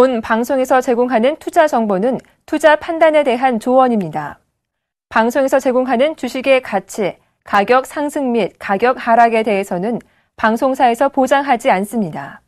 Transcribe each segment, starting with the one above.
본 방송에서 제공하는 투자 정보는 투자 판단에 대한 조언입니다. 방송에서 제공하는 주식의 가치, 가격 상승 및 가격 하락에 대해서는 방송사에서 보장하지 않습니다.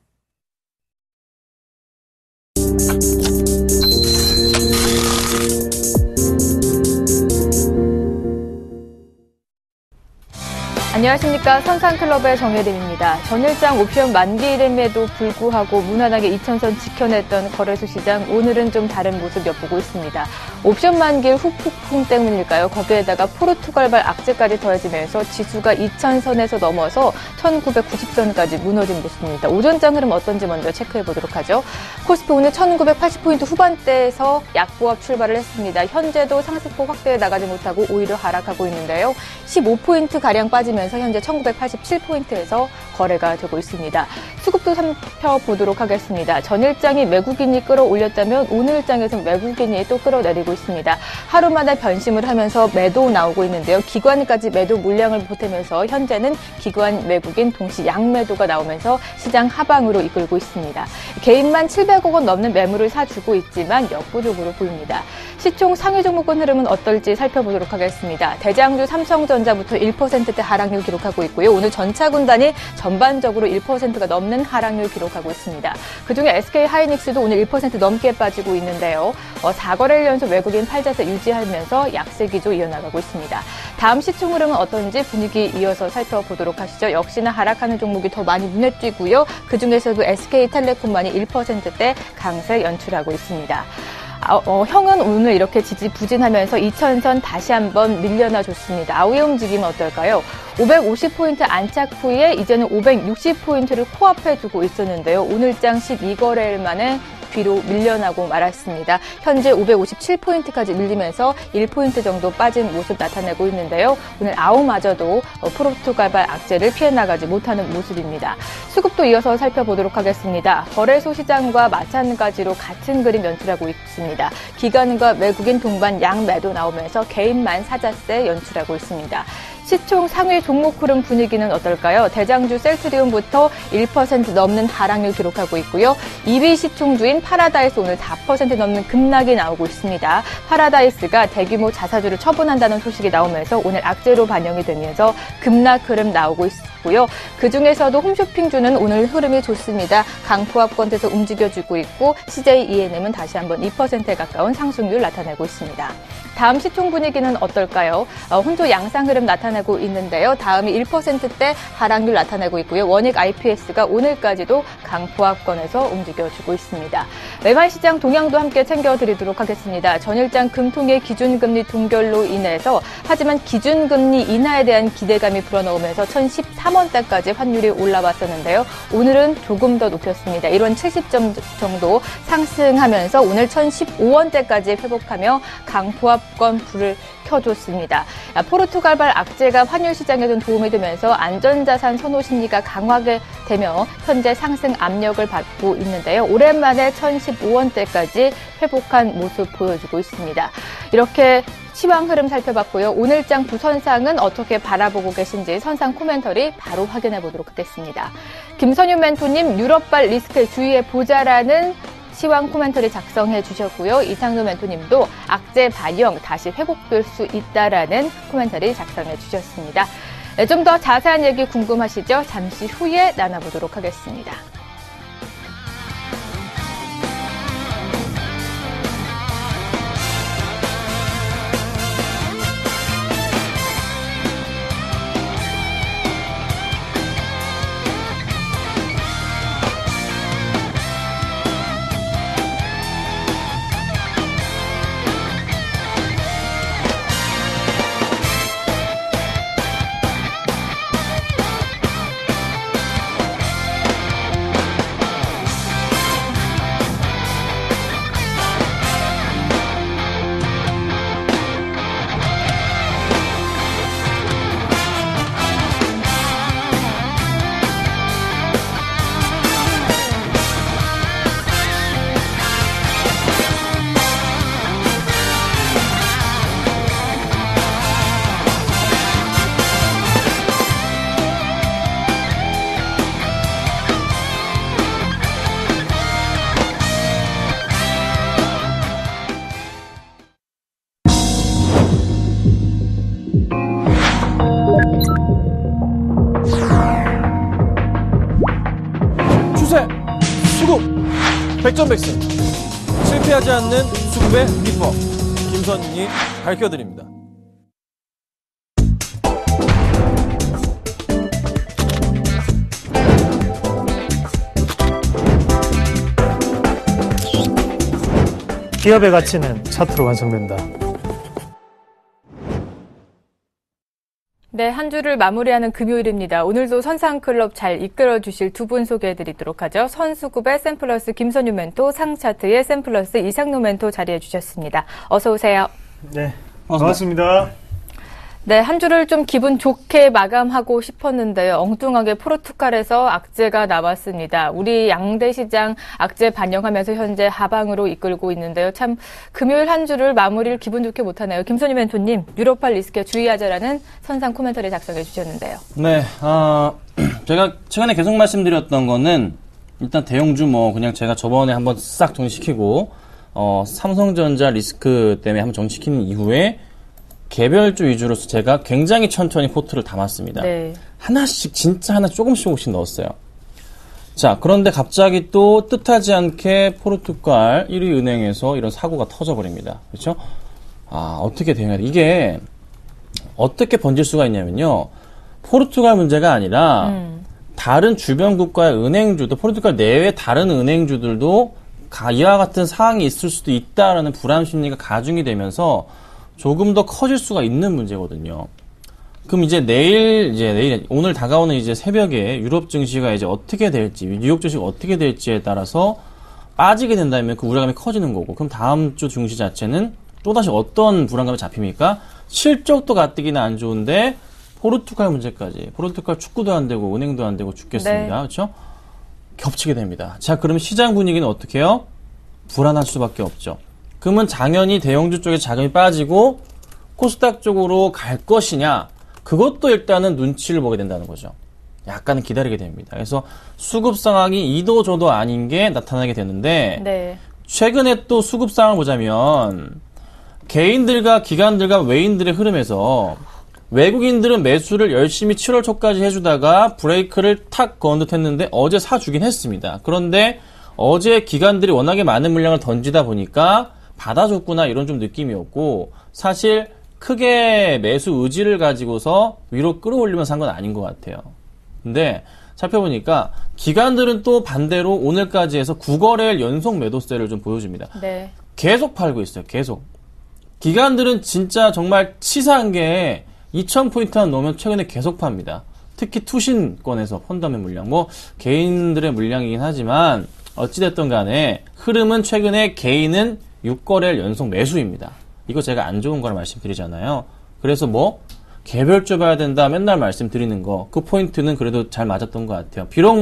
안녕하십니까. 선상클럽의 정혜림입니다. 전일장 옵션 만기일임에도 불구하고 무난하게 2000선 지켜냈던 거래소 시장, 오늘은 좀 다른 모습 엿보고 있습니다. 옵션 만기일 후폭풍 때문일까요? 거기에다가 포르투갈발 악재까지 더해지면서 지수가 2000선에서 넘어서 1990선까지 무너진 모습입니다. 오전장 흐름 어떤지 먼저 체크해보도록 하죠. 코스피 오늘 1980포인트 후반대에서 약보합 출발을 했습니다. 현재도 상승폭 확대해 나가지 못하고 오히려 하락하고 있는데요. 15포인트가량 빠지면서 현재 1987포인트에서 거래가 되고 있습니다. 수급도 살펴보도록 하겠습니다. 전일장이 외국인이 끌어올렸다면 오늘장에서 외국인이 또 끌어내리고 있습니다. 하루마다 변심을 하면서 매도 나오고 있는데요. 기관까지 매도 물량을 보태면서 현재는 기관, 외국인 동시 양매도가 나오면서 시장 하방으로 이끌고 있습니다. 개인만 700억 원 넘는 매물을 사주고 있지만 역부족으로 보입니다. 시총 상위 종목군 흐름은 어떨지 살펴보도록 하겠습니다. 대장주 삼성전자부터 1%대 하락률 기록하고 있고요. 오늘 전차군단이 전반적으로 1%가 넘는 하락률 기록하고 있습니다. 그중에 SK하이닉스도 오늘 1% 넘게 빠지고 있는데요. 4거래일 연속 외국인 팔자세 유지하면서 약세 기조 이어나가고 있습니다. 다음 시총 흐름은 어떤지 분위기 이어서 살펴보도록 하시죠. 역시나 하락하는 종목이 더 많이 눈에 띄고요. 그중에서도 SK텔레콤만이 1%대 강세 연출하고 있습니다. 형은 오늘 이렇게 지지부진하면서 2000선 다시 한번 밀려나 줬습니다. 아우의 움직임은 어떨까요? 550포인트 안착 후에 이제는 560포인트를 코앞에 두고 있었는데요. 오늘장 12거래일 만에 뒤로 밀려나고 말았습니다. 현재 557포인트까지 밀리면서 1포인트 정도 빠진 모습 나타내고 있는데요. 오늘 아우마저도 포르투갈발 악재를 피해 나가지 못하는 모습입니다. 수급도 이어서 살펴보도록 하겠습니다. 거래소 시장과 마찬가지로 같은 그림 연출하고 있습니다. 기관과 외국인 동반 양매도 나오면서 개인만 사자세 연출하고 있습니다. 시총 상위 종목 흐름 분위기는 어떨까요? 대장주 셀트리온부터 1% 넘는 하락률 기록하고 있고요. 2위 시총주인 파라다이스 오늘 4% 넘는 급락이 나오고 있습니다. 파라다이스가 대규모 자사주를 처분한다는 소식이 나오면서 오늘 악재로 반영이 되면서 급락 흐름 나오고 있고요. 그중에서도 홈쇼핑주는 오늘 흐름이 좋습니다. 강포합권에서 움직여주고 있고 CJ E&M은 다시 한번 2%에 가까운 상승률 나타내고 있습니다. 다음 시총 분위기는 어떨까요? 혼조 양상 흐름 나타내고 있는데요. 다음이 1%대 하락률 나타내고 있고요. 원익 IPS가 오늘까지도 강보합권에서 움직여주고 있습니다. 외환 시장 동향도 함께 챙겨드리도록 하겠습니다. 전일장 금통의 기준금리 동결로 인해서 하지만 기준금리 인하에 대한 기대감이 불어넣으면서 1013원대까지 환율이 올라왔었는데요. 오늘은 조금 더 높였습니다. 1원 70점 정도 상승하면서 오늘 1015원대까지 회복하며 강보합 건 불을 켜줬습니다. 포르투갈발 악재가 환율 시장에 좀 도움이 되면서 안전자산 선호 심리가 강하게 되며 현재 상승 압력을 받고 있는데요. 오랜만에 1015원대까지 회복한 모습 보여주고 있습니다. 이렇게 시황 흐름 살펴봤고요. 오늘장 두 선상은 어떻게 바라보고 계신지 선상 코멘터리 바로 확인해 보도록 하겠습니다. 김선유 멘토님, 유럽발 리스크 주의해보자라는 시황 코멘터리 작성해 주셨고요. 이상도 멘토님도 악재 반영 다시 회복될 수 있다라는 코멘터리 작성해 주셨습니다. 네, 좀 더 자세한 얘기 궁금하시죠? 잠시 후에 나눠보도록 하겠습니다. 100점 백승. 실패하지 않는 수급의 비법. 김선인이 밝혀드립니다. 기업의 가치는 차트로 완성된다. 네, 한 주를 마무리하는 금요일입니다. 오늘도 선상클럽 잘 이끌어주실 두 분 소개해드리도록 하죠. 선수급의 샘플러스 김선유 멘토, 상차트의 샘플러스 이상노 멘토 자리해 주셨습니다. 어서 오세요. 네, 반갑습니다. 네, 한 주를 좀 기분 좋게 마감하고 싶었는데요. 엉뚱하게 포르투갈에서 악재가 나왔습니다. 우리 양대 시장 악재 반영하면서 현재 하방으로 이끌고 있는데요. 참 금요일 한 주를 마무리를 기분 좋게 못하네요. 김선희 멘토님, 유로파 리스크에 주의하자라는 선상 코멘터리 작성해 주셨는데요. 네, 제가 최근에 계속 말씀드렸던 거는 일단 대형주 그냥 제가 저번에 한번 싹 정리시키고 삼성전자 리스크 때문에 한번 정리시킨 이후에 개별주 위주로서 제가 굉장히 천천히 포트를 담았습니다. 네. 하나씩 진짜 하나 조금씩 넣었어요. 자, 그런데 갑자기 또 뜻하지 않게 포르투갈 1위 은행에서 이런 사고가 터져버립니다. 그렇죠? 어떻게 대응해야 돼? 이게 어떻게 번질 수가 있냐면요. 포르투갈 문제가 아니라 다른 주변 국가의 은행주도 포르투갈 내외 다른 은행주들도 이와 같은 상황이 있을 수도 있다라는 불안 심리가 가중이 되면서 조금 더 커질 수가 있는 문제거든요. 그럼 내일 오늘 다가오는 새벽에 유럽 증시가 어떻게 될지, 뉴욕 증시가 어떻게 될지에 따라서 빠지게 된다면 그 우려감이 커지는 거고, 그럼 다음 주 증시 자체는 또다시 어떤 불안감이 잡힙니까? 실적도 가뜩이나 안 좋은데, 포르투갈 문제까지. 포르투갈 축구도 안 되고, 은행도 안 되고 죽겠습니다. 네. 그렇죠? 겹치게 됩니다. 자, 그러면 시장 분위기는 어떻게 해요? 불안할 수밖에 없죠. 그러면 당연히 대형주 쪽에 자금이 빠지고 코스닥 쪽으로 갈 것이냐, 그것도 일단은 눈치를 보게 된다는 거죠. 약간은 기다리게 됩니다. 그래서 수급 상황이 이도 저도 아닌 게 나타나게 되는데, 네. 최근에 또 수급 상황을 보자면 개인들과 기관들과 외인들의 흐름에서 외국인들은 매수를 열심히 7월 초까지 해주다가 브레이크를 탁 거은 듯 했는데 어제 사주긴 했습니다. 그런데 어제 기관들이 워낙에 많은 물량을 던지다 보니까 받아줬구나 이런 좀 느낌이었고, 사실 크게 매수 의지를 가지고서 위로 끌어올리면서 한 건 아닌 것 같아요. 근데 살펴보니까 기관들은 또 반대로 오늘까지 해서 9거래일 연속 매도세를 좀 보여줍니다. 네. 계속 팔고 있어요. 계속. 기관들은 진짜 정말 치사한 게 2,000포인트만 넣으면 최근에 계속 팝니다. 특히 투신권에서 펀더맨 물량. 개인들의 물량이긴 하지만 어찌됐든 간에 흐름은 최근에 개인은 6거래일 연속 매수입니다. 이거 제가 안 좋은 거라 말씀드리잖아요. 그래서 개별주 봐야 된다 맨날 말씀드리는 거, 그 포인트는 그래도 잘 맞았던 것 같아요. 비록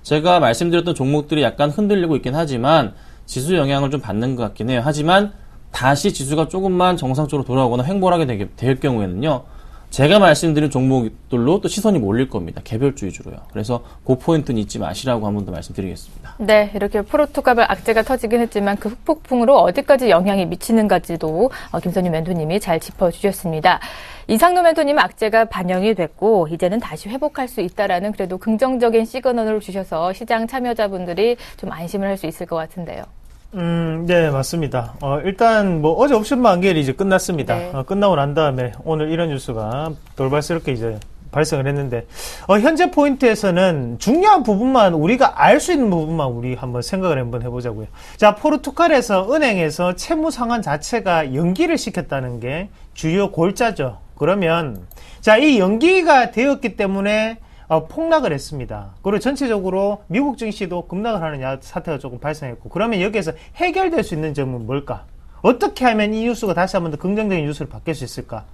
제가 말씀드렸던 종목들이 약간 흔들리고 있긴 하지만 지수 영향을 좀 받는 것 같긴 해요. 하지만 다시 지수가 조금만 정상적으로 돌아오거나 횡보하게 될 경우에는요, 제가 말씀드린 종목들로 또 시선이 몰릴 겁니다. 개별주 위주로요. 그래서 그 포인트는 잊지 마시라고 한 번 더 말씀드리겠습니다. 네, 이렇게 포르투갈 악재가 터지긴 했지만 그 흑폭풍으로 어디까지 영향이 미치는가지도 김선유 멘토님이 잘 짚어주셨습니다. 이상노 멘토님은 악재가 반영이 됐고 이제는 다시 회복할 수 있다라는 그래도 긍정적인 시그널을 주셔서 시장 참여자분들이 좀 안심을 할 수 있을 것 같은데요. 네, 맞습니다. 일단 어제 옵션 만기일이 이제 끝났습니다. 네. 끝나고 난 다음에 오늘 이런 뉴스가 돌발스럽게 발생을 했는데, 현재 포인트에서는 중요한 부분만, 우리가 알 수 있는 부분만 우리 한번 생각을 한번 해보자고요. 자, 포르투갈에서 은행에서 채무 상환 자체가 연기를 시켰다는 게 주요 골자죠. 그러면 자, 이 연기가 되었기 때문에 폭락을 했습니다. 그리고 전체적으로 미국 증시도 급락을 하는 사태가 조금 발생했고, 그러면 여기에서 해결될 수 있는 점은 뭘까? 어떻게 하면 이 뉴스가 다시 한번 더 긍정적인 뉴스로 바뀔 수 있을까?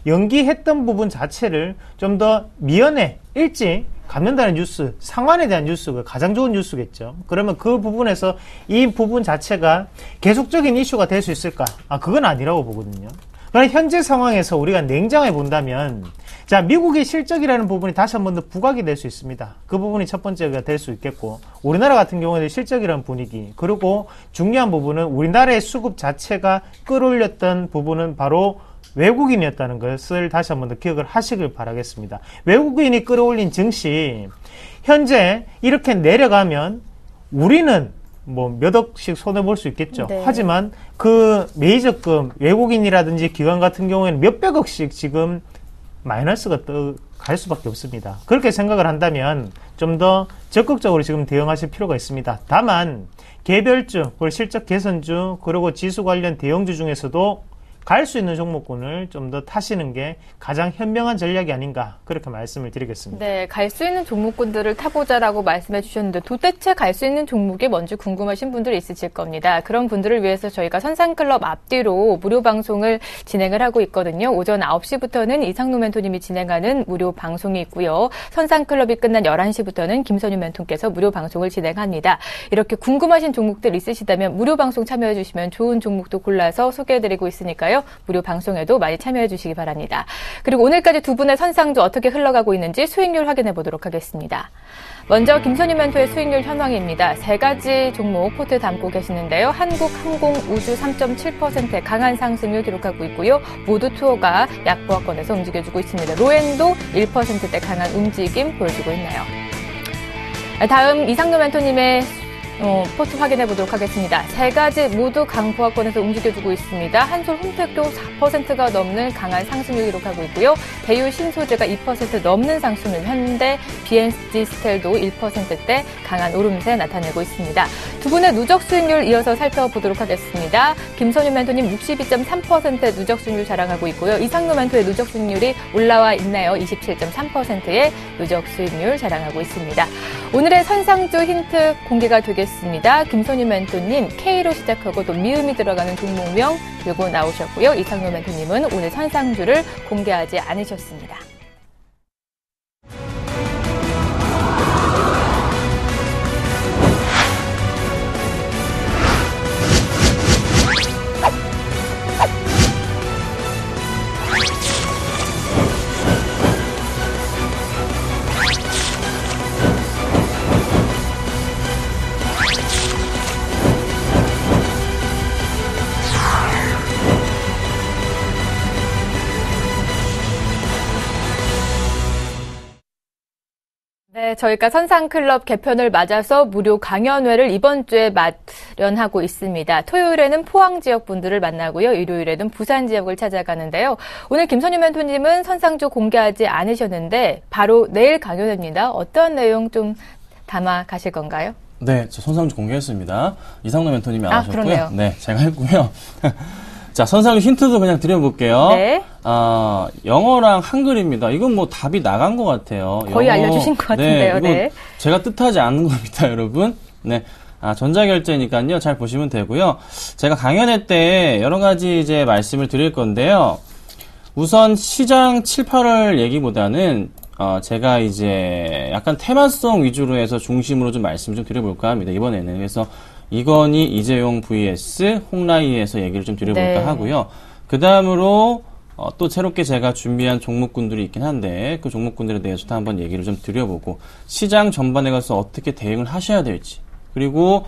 연기했던 부분 자체를 좀 더 미연에 일찍 갚는다는 뉴스, 상환에 대한 뉴스가 가장 좋은 뉴스겠죠. 그러면 그 부분에서 이 부분 자체가 계속적인 이슈가 될 수 있을까? 그건 아니라고 보거든요. 그러나 현재 상황에서 우리가 냉정해 본다면, 자, 미국의 실적이라는 부분이 다시 한 번 더 부각이 될 수 있습니다. 그 부분이 첫 번째가 될 수 있겠고, 우리나라 같은 경우에는 실적이라는 분위기, 그리고 중요한 부분은 우리나라의 수급 자체가 끌어올렸던 부분은 바로 외국인이었다는 것을 다시 한 번 더 기억을 하시길 바라겠습니다. 외국인이 끌어올린 증시, 현재 이렇게 내려가면 우리는 뭐 몇 억씩 손해볼 수 있겠죠. 네. 하지만 그 메이저급 외국인이라든지 기관 같은 경우에는 몇백억씩 지금 마이너스가 갈 수밖에 없습니다. 그렇게 생각을 한다면 좀 더 적극적으로 지금 대응하실 필요가 있습니다. 다만 개별주, 그리고 실적 개선주, 그리고 지수 관련 대형주 중에서도 갈 수 있는 종목군을 좀 더 타시는 게 가장 현명한 전략이 아닌가 그렇게 말씀을 드리겠습니다. 네, 갈 수 있는 종목군들을 타보자라고 말씀해 주셨는데 도대체 갈 수 있는 종목이 뭔지 궁금하신 분들이 있으실 겁니다. 그런 분들을 위해서 저희가 선상클럽 앞뒤로 무료 방송을 진행을 하고 있거든요. 오전 9시부터는 이상노 멘토님이 진행하는 무료 방송이 있고요. 선상클럽이 끝난 11시부터는 김선유 멘토님께서 무료 방송을 진행합니다. 이렇게 궁금하신 종목들 있으시다면 무료 방송 참여해 주시면 좋은 종목도 골라서 소개해드리고 있으니까요. 무료 방송에도 많이 참여해 주시기 바랍니다. 그리고 오늘까지 두 분의 선상주 어떻게 흘러가고 있는지 수익률 확인해 보도록 하겠습니다. 먼저 김선유 멘토의 수익률 현황입니다. 세 가지 종목 포트에 담고 계시는데요. 한국, 항공, 우주 3.7%의 강한 상승을 기록하고 있고요. 모두 투어가 약보합권에서 움직여주고 있습니다. 로엔도 1%대 강한 움직임 보여주고 있나요? 다음 이상노 멘토님의 포트 확인해 보도록 하겠습니다. 세 가지 모두 강보합권에서 움직여주고 있습니다. 한솔 홈택도 4%가 넘는 강한 상승을 기록하고 있고요. 대유 신소재가 2% 넘는 상승을, 현대, BNG 스텔도 1%대 강한 오름세 나타내고 있습니다. 두 분의 누적 수익률 이어서 살펴보도록 하겠습니다. 김선유 멘토님 62.3%의 누적 수익률 자랑하고 있고요. 이상노 멘토의 누적 수익률이 올라와 있나요? 27.3%의 누적 수익률 자랑하고 있습니다. 오늘의 선상주 힌트 공개가 되겠습니다. 김선유 멘토님 K로 시작하고 또 미음이 들어가는 종목명 들고 나오셨고요. 이상노 멘토님은 오늘 선상주를 공개하지 않으셨습니다. 네, 저희가 선상클럽 개편을 맞아서 무료 강연회를 이번 주에 마련하고 있습니다. 토요일에는 포항 지역 분들을 만나고요. 일요일에는 부산 지역을 찾아가는데요. 오늘 김선유 멘토님은 선상주 공개하지 않으셨는데 바로 내일 강연회입니다. 어떤 내용 좀 담아 가실 건가요? 네, 저 선상주 공개했습니다. 이상노 멘토님이 안 하셨고요. 그러네요. 네, 제가 했고요. 자, 선상주 힌트도 그냥 드려볼게요. 네. 영어랑 한글입니다. 이건 뭐 답이 나간 것 같아요. 거의 알려주신 것 같은데요. 네, 네. 제가 뜻하지 않은 겁니다, 여러분. 네. 전자결제니까요. 잘 보시면 되고요. 제가 강연회 때 여러 가지 이제 말씀을 드릴 건데요. 우선 시장 7, 8월 얘기보다는 제가 이제 약간 테마성 위주로 해서 중심으로 좀 말씀을 좀 드려볼까 합니다. 이번에는. 그래서 이건희, 이재용 vs 홍라이에서 얘기를 좀 드려볼까 네. 하고요. 그 다음으로 또 새롭게 제가 준비한 종목군들이 있긴 한데 그 종목군들에 대해서도 한번 얘기를 좀 드려보고 시장 전반에 가서 어떻게 대응을 하셔야 될지, 그리고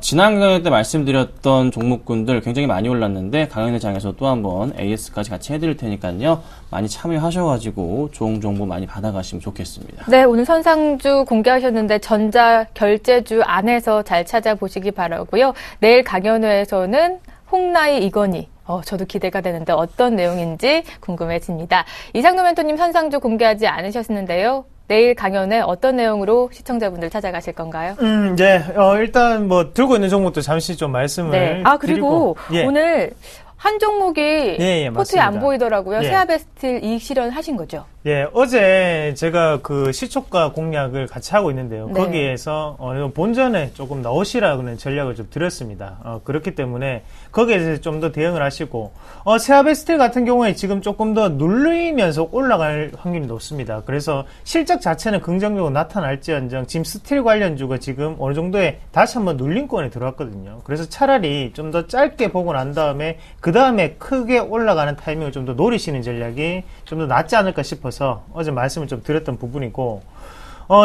지난 강연 때 말씀드렸던 종목군들 굉장히 많이 올랐는데 강연회장에서 또 한번 AS까지 같이 해드릴 테니까요. 많이 참여하셔가지고 좋은 정보 많이 받아가시면 좋겠습니다. 네, 오늘 선상주 공개하셨는데 전자결제주 안에서 잘 찾아보시기 바라고요. 내일 강연회에서는 홍라이, 이건희. 저도 기대가 되는데 어떤 내용인지 궁금해집니다. 이상노 멘토님 선상주 공개하지 않으셨는데요. 내일 강연에 어떤 내용으로 시청자분들 찾아가실 건가요? 네, 일단 뭐 들고 있는 종목도 잠시 좀 말씀을 네. 그리고 드리고, 예. 오늘 한 종목이 포트에 맞습니다. 안 보이더라고요. 예. 세아베스틸 이익 실현하신 거죠? 예, 어제 제가 그 시초가 공략을 같이 하고 있는데요. 네. 거기에서 본전에 조금 넣으시라는 전략을 좀 드렸습니다. 그렇기 때문에 거기에 좀 더 대응을 하시고, 세아베스틸 같은 경우에 지금 조금 더 눌리면서 올라갈 확률이 높습니다. 그래서 실적 자체는 긍정적으로 나타날지언정 지금 스틸 관련주가 지금 어느 정도의 다시 한번 눌림권에 들어왔거든요. 그래서 차라리 좀 더 짧게 보고 난 다음에 그 다음에 크게 올라가는 타이밍을 좀 더 노리시는 전략이 좀 더 낫지 않을까 싶어서 어제 말씀을 좀 드렸던 부분이고,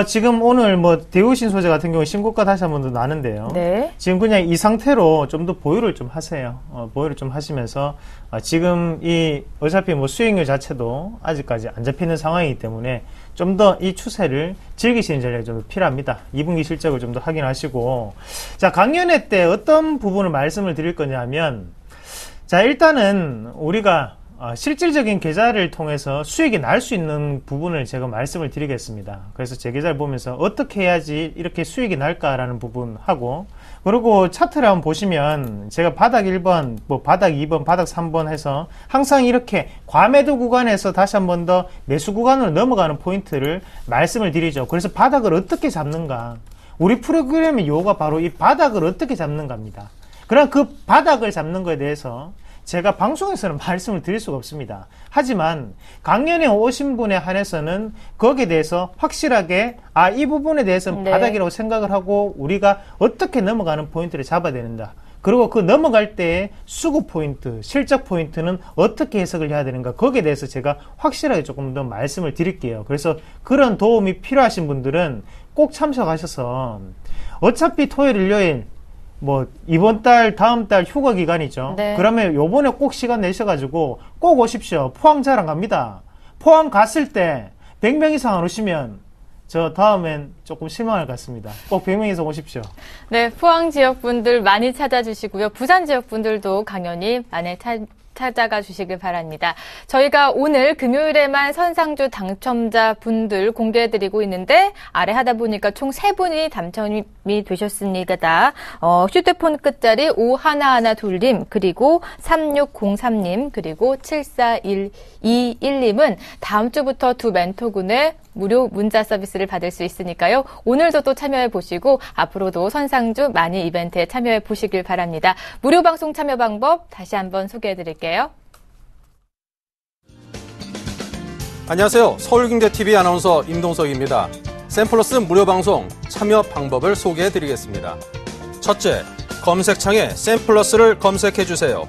지금 오늘 뭐 대우신 소재 같은 경우 신고가 다시 한 번 더 나는데요. 네. 지금 그냥 이 상태로 좀 더 보유를 좀 하세요. 보유를 좀 하시면서 지금 이 어차피 뭐 수익률 자체도 아직까지 안 잡히는 상황이기 때문에 좀 더 이 추세를 즐기시는 전략이 좀 필요합니다. 2분기 실적을 좀 더 확인하시고, 자, 강연회 때 어떤 부분을 말씀을 드릴 거냐면, 자, 일단은 우리가 실질적인 계좌를 통해서 수익이 날 수 있는 부분을 제가 말씀을 드리겠습니다. 그래서 제 계좌를 보면서 어떻게 해야지 이렇게 수익이 날까라는 부분하고, 그리고 차트를 한번 보시면 제가 바닥 1번, 뭐 바닥 2번, 바닥 3번 해서 항상 이렇게 과매도 구간에서 다시 한 번 더 매수 구간으로 넘어가는 포인트를 말씀을 드리죠. 그래서 바닥을 어떻게 잡는가. 우리 프로그램의 요가 바로 이 바닥을 어떻게 잡는가입니다. 그럼 그 바닥을 잡는 거에 대해서 제가 방송에서는 말씀을 드릴 수가 없습니다. 하지만 강연에 오신 분에 한해서는 거기에 대해서 확실하게 이 부분에 대해서는 네. 바닥이라고 생각을 하고 우리가 어떻게 넘어가는 포인트를 잡아야 된다. 그리고 그 넘어갈 때의 수급 포인트, 실적 포인트는 어떻게 해석을 해야 되는가. 거기에 대해서 제가 확실하게 조금 더 말씀을 드릴게요. 그래서 그런 도움이 필요하신 분들은 꼭 참석하셔서 어차피 토요일, 일요일 뭐 이번 달 다음 달 휴가 기간이죠. 네. 그러면 요번에 꼭 시간 내셔가지고 꼭 오십시오. 포항 자랑 갑니다. 포항 갔을 때 100명 이상 안 오시면 저 다음엔 조금 실망할 것 같습니다. 꼭 100명 이상 오십시오. 네, 포항 지역 분들 많이 찾아주시고요. 부산 지역 분들도 강연히 많이 찾아가 주시길 바랍니다. 저희가 오늘 금요일에만 선상주 당첨자 분들 공개해드리고 있는데 아래 하다 보니까 총 3분이 당첨이 되셨습니다. 휴대폰 끝자리 5112님 그리고 3603님 그리고 7421님은 다음 주부터 두 멘토군의 무료 문자 서비스를 받을 수 있으니까요. 오늘도 또 참여해 보시고 앞으로도 선상주 많이 이벤트에 참여해 보시길 바랍니다. 무료 방송 참여 방법 다시 한번 소개해 드릴게요. 안녕하세요. 서울경제TV 아나운서 임동석입니다. 샘플러스 무료 방송 참여 방법을 소개해 드리겠습니다. 첫째, 검색창에 샘플러스를 검색해 주세요.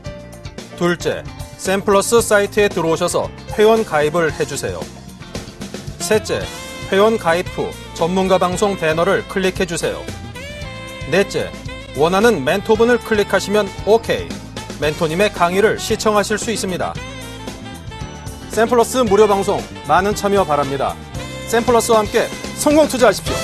둘째, 샘플러스 사이트에 들어오셔서 회원 가입을 해주세요. 셋째, 회원 가입 후 전문가 방송 배너를 클릭해 주세요. 넷째, 원하는 멘토분을 클릭하시면 OK. 멘토님의 강의를 시청하실 수 있습니다. 샘플러스 무료 방송 많은 참여 바랍니다. 샘플러스와 함께 성공 투자하십시오.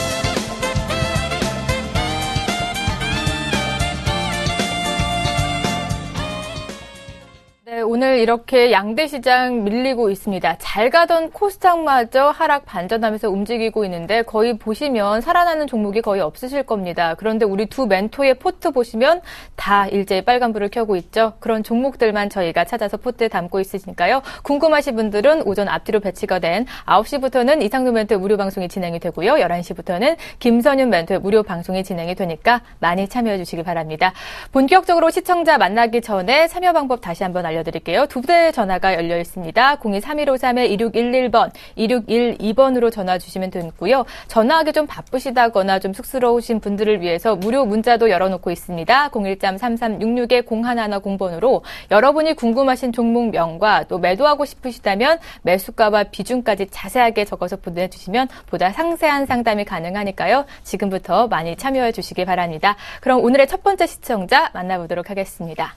네, 오늘 이렇게 양대 시장 밀리고 있습니다. 잘 가던 코스닥마저 하락 반전하면서 움직이고 있는데 거의 보시면 살아나는 종목이 거의 없으실 겁니다. 그런데 우리 두 멘토의 포트 보시면 다 일제히 빨간불을 켜고 있죠. 그런 종목들만 저희가 찾아서 포트에 담고 있으니까요. 궁금하신 분들은 오전 앞뒤로 배치가 된 9시부터는 이상도 멘토의 무료 방송이 진행이 되고요. 11시부터는 김선윤 멘토의 무료 방송이 진행이 되니까 많이 참여해 주시기 바랍니다. 본격적으로 시청자 만나기 전에 참여 방법 다시 한번 알려드릴게요. 두 대의 전화가 열려 있습니다. 023153-2611번, 2612번으로 전화 주시면 되고요. 전화하기 좀 바쁘시다거나 좀 쑥스러우신 분들을 위해서 무료 문자도 열어놓고 있습니다. 013366-0110번으로 여러분이 궁금하신 종목명과 또 매도하고 싶으시다면 매수가와 비중까지 자세하게 적어서 보내주시면 보다 상세한 상담이 가능하니까요. 지금부터 많이 참여해 주시기 바랍니다. 그럼 오늘의 첫 번째 시청자 만나보도록 하겠습니다.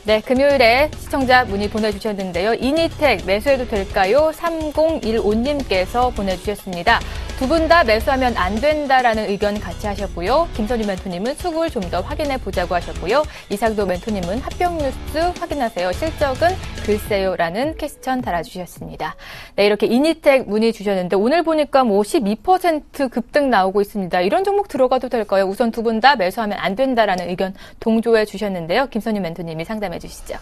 네, 금요일에 시청자 문의 보내주셨는데요. 이니텍 매수해도 될까요? 3015님께서 보내주셨습니다. 두 분 다 매수하면 안 된다라는 의견 같이 하셨고요. 김선희 멘토님은 수급을 좀 더 확인해 보자고 하셨고요. 이상도 멘토님은 합병 뉴스 확인하세요. 실적은 글쎄요라는 퀘스천 달아주셨습니다. 네, 이렇게 이니텍 문의 주셨는데 오늘 보니까 뭐 12% 급등 나오고 있습니다. 이런 종목 들어가도 될까요? 우선 두 분 다 매수하면 안 된다라는 의견 동조해 주셨는데요. 김선희 멘토님이 상담해 주시죠.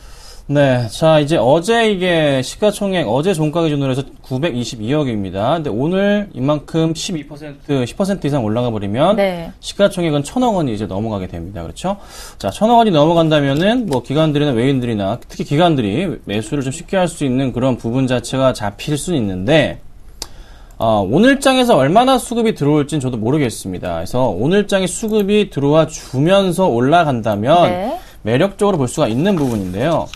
네. 자, 이제 어제 이게 시가총액, 어제 종가 기준으로 해서 922억입니다. 근데 오늘 이만큼 10% 이상 올라가 버리면 네. 시가총액은 1,000억 원이 이제 넘어가게 됩니다. 그렇죠? 자, 1,000억 원이 넘어간다면은 뭐 기관들이나 외인들이나 특히 기관들이 매수를 좀 쉽게 할 수 있는 그런 부분 자체가 잡힐 수 있는데, 오늘장에서 얼마나 수급이 들어올지는 저도 모르겠습니다. 그래서 오늘장에 수급이 들어와 주면서 올라간다면 네. 매력적으로 볼 수가 있는 부분인데요.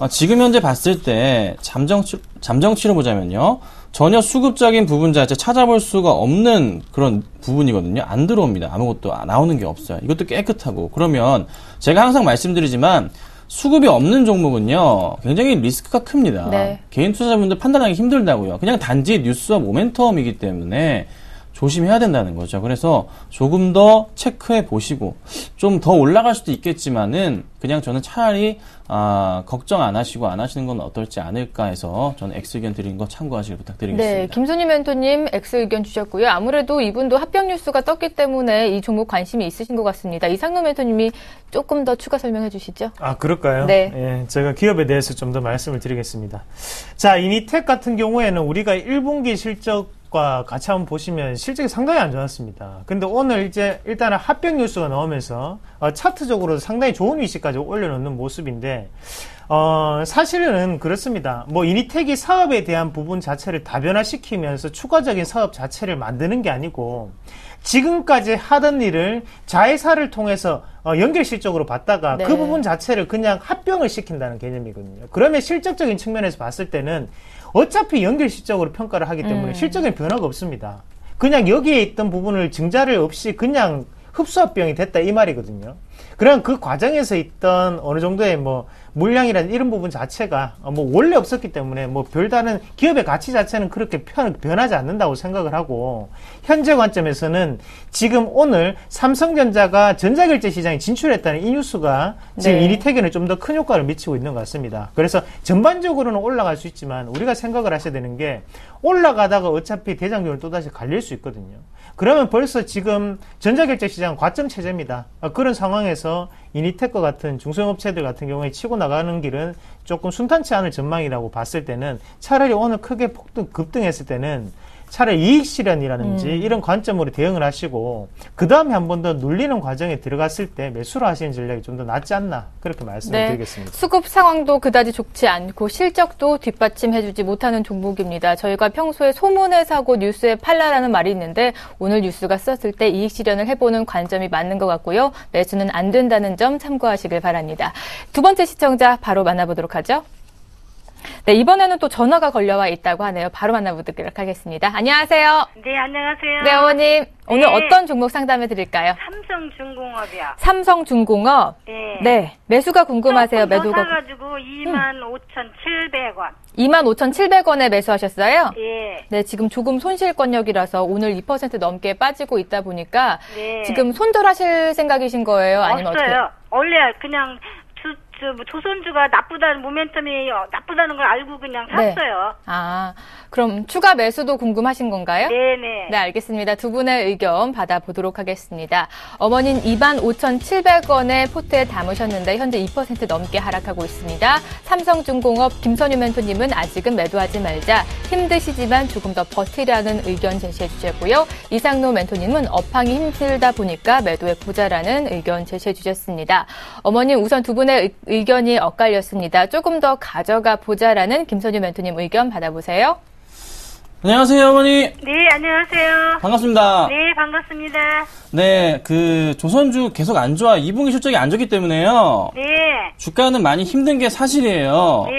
지금 현재 봤을 때 잠정치로 보자면요. 전혀 수급적인 부분 자체 찾아볼 수가 없는 그런 부분이거든요. 안 들어옵니다. 아무것도 나오는 게 없어요. 이것도 깨끗하고. 그러면 제가 항상 말씀드리지만 수급이 없는 종목은요. 굉장히 리스크가 큽니다. 네. 개인 투자자분들 판단하기 힘들다고요. 그냥 단지 뉴스와 모멘텀이기 때문에 조심해야 된다는 거죠. 그래서 조금 더 체크해 보시고 좀 더 올라갈 수도 있겠지만은 그냥 저는 차라리 걱정 안 하시고 안 하시는 건 어떨지 않을까 해서 저는 X 의견 드린 거 참고하시길 부탁드리겠습니다. 네, 김선희 멘토님 X 의견 주셨고요. 아무래도 이분도 합병 뉴스가 떴기 때문에 이 종목 관심이 있으신 것 같습니다. 이상로 멘토님이 조금 더 추가 설명해 주시죠. 아, 그럴까요? 네. 예, 제가 기업에 대해서 좀 더 말씀을 드리겠습니다. 자, 이니텍 같은 경우에는 우리가 1분기 실적과 같이 한번 보시면 실적이 상당히 안 좋았습니다. 근데 오늘 이제 일단은 합병 뉴스가 나오면서 차트적으로 상당히 좋은 위치까지 올려놓는 모습인데, 사실은 그렇습니다. 뭐 이니텍이 사업에 대한 부분 자체를 다변화시키면서 추가적인 사업 자체를 만드는 게 아니고 지금까지 하던 일을 자회사를 통해서 연결 실적으로 봤다가 네. 그 부분 자체를 그냥 합병을 시킨다는 개념이거든요. 그러면 실적적인 측면에서 봤을 때는 어차피 연결 실적으로 평가를 하기 때문에 실적에는 변화가 없습니다. 그냥 여기에 있던 부분을 증자를 없이 그냥 흡수합병이 됐다 이 말이거든요. 그럼 그 과정에서 있던 어느 정도의 뭐 물량이라는 이런 부분 자체가 뭐 원래 없었기 때문에 뭐 별다른 기업의 가치 자체는 그렇게 변하지 않는다고 생각을 하고, 현재 관점에서는 지금 오늘 삼성전자가 전자결제 시장에 진출했다는 이 뉴스가 지금 네. 이니텍에는 좀 더 큰 효과를 미치고 있는 것 같습니다. 그래서 전반적으로는 올라갈 수 있지만 우리가 생각을 하셔야 되는 게, 올라가다가 어차피 대장균을 또다시 갈릴 수 있거든요. 그러면 벌써 지금 전자결제 시장 과점 체제입니다. 그런 상황에서 이니텍과 같은 중소형업체들 같은 경우에 치고 나가는 길은 조금 순탄치 않을 전망이라고 봤을 때는 차라리 오늘 크게 급등했을 때는 차라리 이익 실현이라든지 이런 관점으로 대응을 하시고 그 다음에 한 번 더 눌리는 과정에 들어갔을 때 매수를 하시는 전략이 좀 더 낫지 않나, 그렇게 말씀을 드리겠습니다. 수급 상황도 그다지 좋지 않고 실적도 뒷받침해주지 못하는 종목입니다. 저희가 평소에 소문에 사고 뉴스에 팔라라는 말이 있는데 오늘 뉴스가 썼을 때 이익 실현을 해보는 관점이 맞는 것 같고요. 매수는 안 된다는 점 참고하시길 바랍니다. 두 번째 시청자 바로 만나보도록 하죠. 네, 이번에는 또 전화가 걸려와 있다고 하네요. 바로 만나보도록 하겠습니다. 안녕하세요. 네, 안녕하세요. 네, 어머님. 오늘 네. 어떤 종목 상담해 드릴까요? 삼성중공업이요. 삼성중공업. 네. 네. 매수가 궁금하세요. 조금 더 매도가. 사가지고 25,700원. 25,700원에 매수하셨어요? 예. 네, 지금 조금 손실권역이라서 오늘 2% 넘게 빠지고 있다 보니까 네. 지금 손절하실 생각이신 거예요? 아니면 없어요. 원래 그냥 조선주가 나쁘다는 모멘텀이 나쁘다는 걸 알고 그냥 네. 샀어요. 아, 그럼 추가 매수도 궁금하신 건가요? 네네. 네, 알겠습니다. 두 분의 의견 받아보도록 하겠습니다. 어머니는 25,700원에 포트에 담으셨는데 현재 2% 넘게 하락하고 있습니다. 삼성중공업 김선유 멘토님은 아직은 매도하지 말자, 힘드시지만 조금 더 버티라는 의견 제시해 주셨고요. 이상로 멘토님은 업황이 힘들다 보니까 매도해보자라는 의견 제시해 주셨습니다. 어머니 우선 두 분의 의견이 엇갈렸습니다. 조금 더 가져가 보자라는 김선유 멘토님 의견 받아보세요. 안녕하세요, 어머니. 네, 안녕하세요. 반갑습니다. 네, 반갑습니다. 네, 조선주 계속 안 좋아. 2분기 실적이 안 좋기 때문에요. 네. 주가는 많이 힘든 게 사실이에요. 네.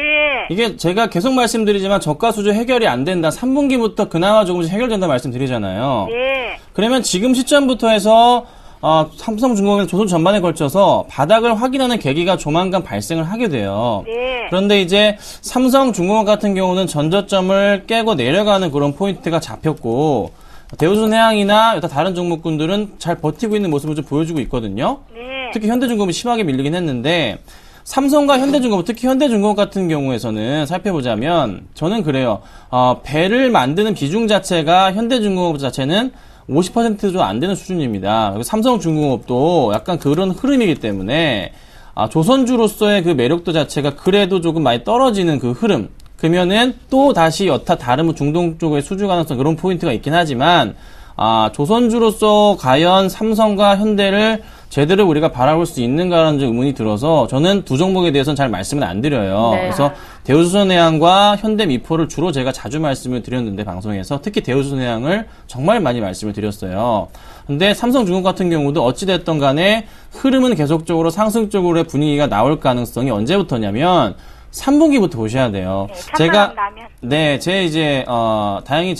이게 제가 계속 말씀드리지만 저가 수주 해결이 안 된다. 3분기부터 그나마 조금씩 해결된다 말씀드리잖아요. 네. 그러면 지금 시점부터 해서 삼성중공업 조선주 전반에 걸쳐서 바닥을 확인하는 계기가 조만간 발생을 하게 돼요. 네. 그런데 이제 삼성중공업 같은 경우는 전저점을 깨고 내려가는 그런 포인트가 잡혔고, 대우조선해양이나 여타 다른 종목군들은 잘 버티고 있는 모습을 좀 보여주고 있거든요. 네. 특히 현대중공업이 심하게 밀리긴 했는데, 삼성과 현대중공업, 특히 현대중공업 같은 경우에서는 살펴보자면 저는 그래요. 배를 만드는 비중 자체가 현대중공업 자체는 50%도 안 되는 수준입니다. 그리고 삼성중공업도 약간 그런 흐름이기 때문에 조선주로서의 그 매력도 자체가 그래도 조금 많이 떨어지는 그 흐름. 그러면은 또 다시 여타 다른 중동 쪽의 수주 가능성 그런 포인트가 있긴 하지만 조선주로서 과연 삼성과 현대를 제대로 우리가 바라볼 수 있는가라는 의문이 들어서 저는 두 종목에 대해서는 잘 말씀을 안 드려요. 네. 그래서 대우조선해양과 현대미포를 주로 제가 자주 말씀을 드렸는데 방송에서 특히 대우조선해양을 정말 많이 말씀을 드렸어요. 근데 삼성중공업 같은 경우도 어찌됐든 간에 흐름은 계속적으로 상승적으로의 분위기가 나올 가능성이 언제부터냐면 3분기부터 보셔야 돼요. 네, 제가 나면. 네, 제 이제 다행히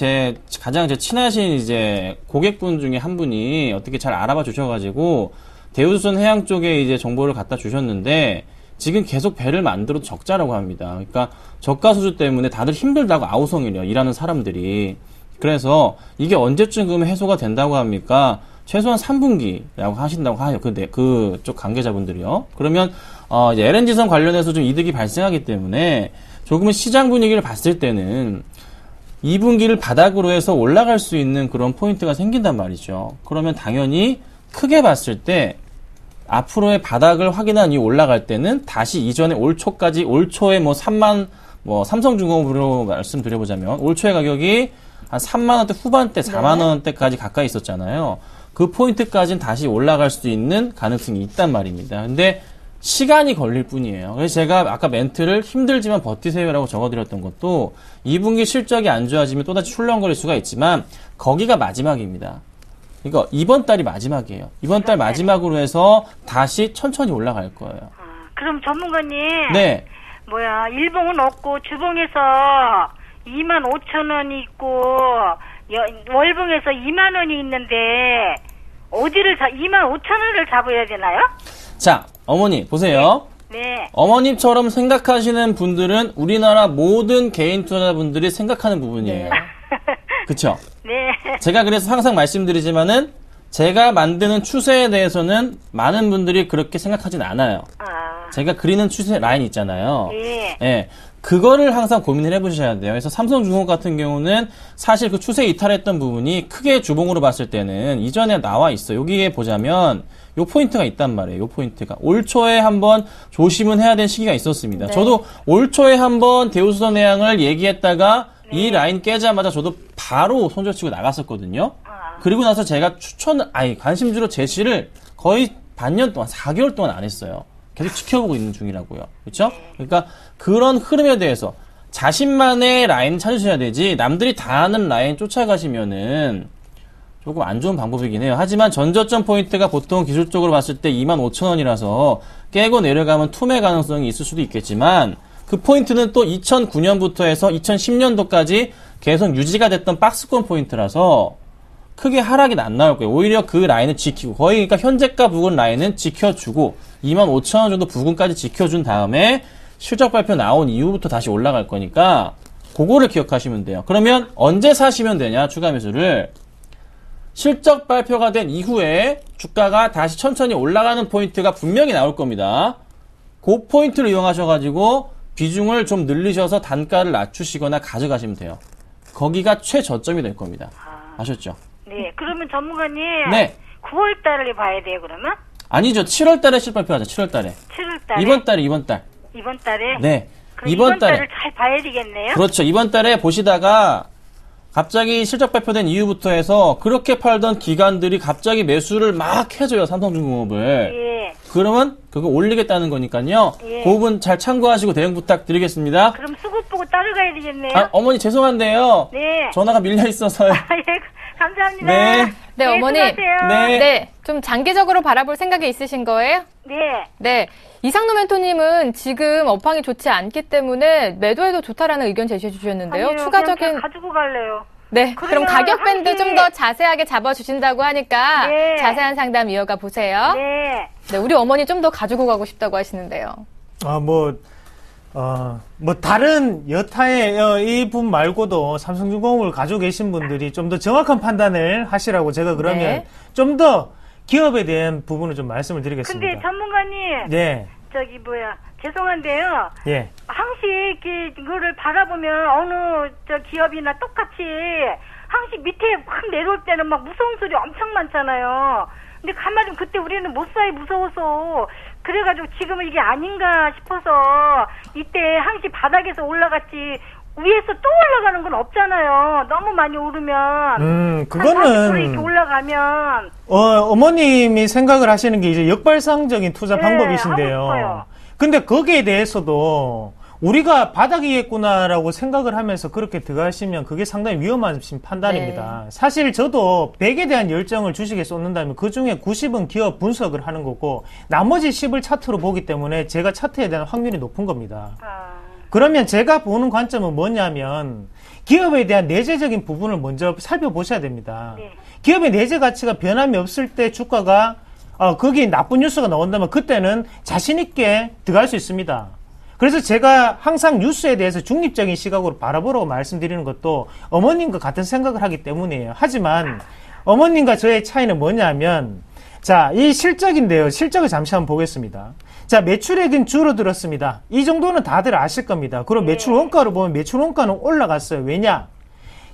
가장 친하신 이제 고객분 중에 한 분이 어떻게 잘 알아봐 주셔가지고 대우조선 해양 쪽에 이제 정보를 갖다 주셨는데 지금 계속 배를 만들어도 적자라고 합니다. 그러니까 저가 수주 때문에 다들 힘들다고 아우성이래요. 일하는 사람들이. 그래서 이게 언제쯤 그러면 해소가 된다고 합니까? 최소한 3분기라고 하신다고 해요. 그쪽 관계자분들이요. 그러면 이제 LNG선 관련해서 좀 이득이 발생하기 때문에 조금은 시장 분위기를 봤을 때는 2분기를 바닥으로 해서 올라갈 수 있는 그런 포인트가 생긴단 말이죠. 그러면 당연히 크게 봤을 때 앞으로의 바닥을 확인한 이후 올라갈 때는 다시 이전에 올 초에 삼성중공업으로 말씀드려보자면 올 초의 가격이 한 3만원대 후반대, 4만원대까지 가까이 있었잖아요. 그 포인트까지는 다시 올라갈 수 있는 가능성이 있단 말입니다. 근데 시간이 걸릴 뿐이에요. 그래서 제가 아까 멘트를 힘들지만 버티세요라고 적어드렸던 것도 2분기 실적이 안 좋아지면 또다시 출렁거릴 수가 있지만 거기가 마지막입니다. 그러니까 이번 달이 마지막이에요. 이번 달 마지막으로 해서 다시 천천히 올라갈 거예요. 그럼 전문가님. 네. 일봉은 없고 주봉에서 25,000원이 있고 월봉에서 2만원이 있는데 어디를 25,000원을 잡아야 되나요? 자, 어머니 보세요. 네. 어머님처럼 생각하시는 분들은 우리나라 모든 개인 투자자분들이 생각하는 부분이에요. 그쵸? 네. 제가 그래서 항상 말씀드리지만은 제가 만드는 추세에 대해서는 많은 분들이 그렇게 생각하진 않아요. 제가 그리는 추세 라인 있잖아요. 예. 예. 그거를 항상 고민을 해보셔야 돼요. 그래서 삼성중공업 같은 경우는 사실 그 추세 이탈했던 부분이 크게 주봉으로 봤을 때는 이전에 나와 있어요. 여기에 보자면 요 포인트가 있단 말이에요. 요 포인트가. 올 초에 한번 조심은 해야 될 시기가 있었습니다. 네. 저도 올 초에 한번 대우조선해양을 얘기했다가 이 라인 깨자마자 저도 바로 손절치고 나갔었거든요. 그리고 나서 제가 관심주로 제시를 거의 반년 동안, 4개월 동안 안 했어요. 계속 지켜보고 있는 중이라고요. 그렇죠? 그러니까 그런 흐름에 대해서 자신만의 라인 찾으셔야 되지 남들이 다 하는 라인 쫓아가시면은 조금 안 좋은 방법이긴 해요. 하지만 전저점 포인트가 보통 기술적으로 봤을 때 25,000원이라서 깨고 내려가면 투매 가능성이 있을 수도 있겠지만 그 포인트는 또 2009년부터 해서 2010년도까지 계속 유지가 됐던 박스권 포인트라서 크게 하락이 안 나올 거예요. 오히려 그 라인을 지키고 거의 그러니까 현재가 부근 라인은 지켜주고 25,000원 정도 부근까지 지켜준 다음에 실적 발표 나온 이후부터 다시 올라갈 거니까 그거를 기억하시면 돼요. 그러면 언제 사시면 되냐 추가 매수를 실적 발표가 된 이후에 주가가 다시 천천히 올라가는 포인트가 분명히 나올 겁니다. 그 포인트를 이용하셔가지고 비중을 좀 늘리셔서 단가를 낮추시거나 가져가시면 돼요. 거기가 최저점이 될 겁니다. 아셨죠? 네. 그러면 전문가님. 네. 9월 달을 봐야 돼요, 그러면? 아니죠. 7월 달에 실발표하자. 7월 달에. 7월 달에? 이번 달에. 이번 달에? 네. 그럼 이번 달을 잘 봐야 되겠네요? 그렇죠. 이번 달에 보시다가 갑자기 실적 발표된 이후부터 해서 그렇게 팔던 기관들이 갑자기 매수를 막 해줘요. 삼성중공업을. 예. 그러면 그거 올리겠다는 거니까요. 예. 그 부분 잘 참고하시고 대응 부탁드리겠습니다. 그럼 수급 보고 따라가야 되겠네요? 어머니 죄송한데요. 네. 전화가 밀려 있어서요. 예, 감사합니다. 네. 네, 어머니. 수고하세요. 네. 네, 좀 장기적으로 바라볼 생각이 있으신 거예요? 네. 네. 이상노 멘토님은 지금 업황이 좋지 않기 때문에 매도해도 좋다라는 의견 제시해 주셨는데요. 아니요, 추가적인. 그냥 가지고 갈래요. 네. 그럼 그러면 가격 밴드 한 좀 더 자세하게 잡아주신다고 하니까 네. 자세한 상담 이어가 보세요. 네. 네, 우리 어머니 좀 더 가지고 가고 싶다고 하시는데요. 다른 여타의 이분 말고도 삼성중공업을 가지고 계신 분들이 좀 더 정확한 판단을 하시라고 제가 그러면 네. 좀 더 기업에 대한 부분을 좀 말씀을 드리겠습니다. 근데 전문가님. 네. 죄송한데요. 예. 항시 이거를 바라보면 어느 기업이나 똑같이 항시 밑에 확 내려올 때는 막 무서운 소리 엄청 많잖아요. 근데 가만히 그때 우리는 못 사이 무서워서 그래가지고 지금은 이게 아닌가 싶어서 이때 항시 바닥에서 올라갔지 위에서 또 올라가는 건 없잖아요. 너무 많이 오르면 그거는 한 40% 이렇게 올라가면 어머님이 생각을 하시는 게 이제 역발상적인 투자 네, 방법이신데요. 하고 싶어요. 근데 거기에 대해서도 우리가 바닥이겠구나라고 생각을 하면서 그렇게 들어가시면 그게 상당히 위험한 판단입니다. 네. 사실 저도 100에 대한 열정을 주식에 쏟는다면 그 중에 90은 기업 분석을 하는 거고 나머지 10을 차트로 보기 때문에 제가 차트에 대한 확률이 높은 겁니다. 그러면 제가 보는 관점은 뭐냐면 기업에 대한 내재적인 부분을 먼저 살펴보셔야 됩니다. 네. 기업의 내재 가치가 변함이 없을 때 주가가 거기 나쁜 뉴스가 나온다면 그때는 자신 있게 들어갈 수 있습니다. 그래서 제가 항상 뉴스에 대해서 중립적인 시각으로 바라보라고 말씀드리는 것도 어머님과 같은 생각을 하기 때문이에요. 하지만 어머님과 저의 차이는 뭐냐면 자, 이 실적인데요. 실적을 잠시 한번 보겠습니다. 자, 매출액은 줄어들었습니다. 이 정도는 다들 아실 겁니다. 그럼 매출 원가로 보면 매출 원가는 올라갔어요. 왜냐?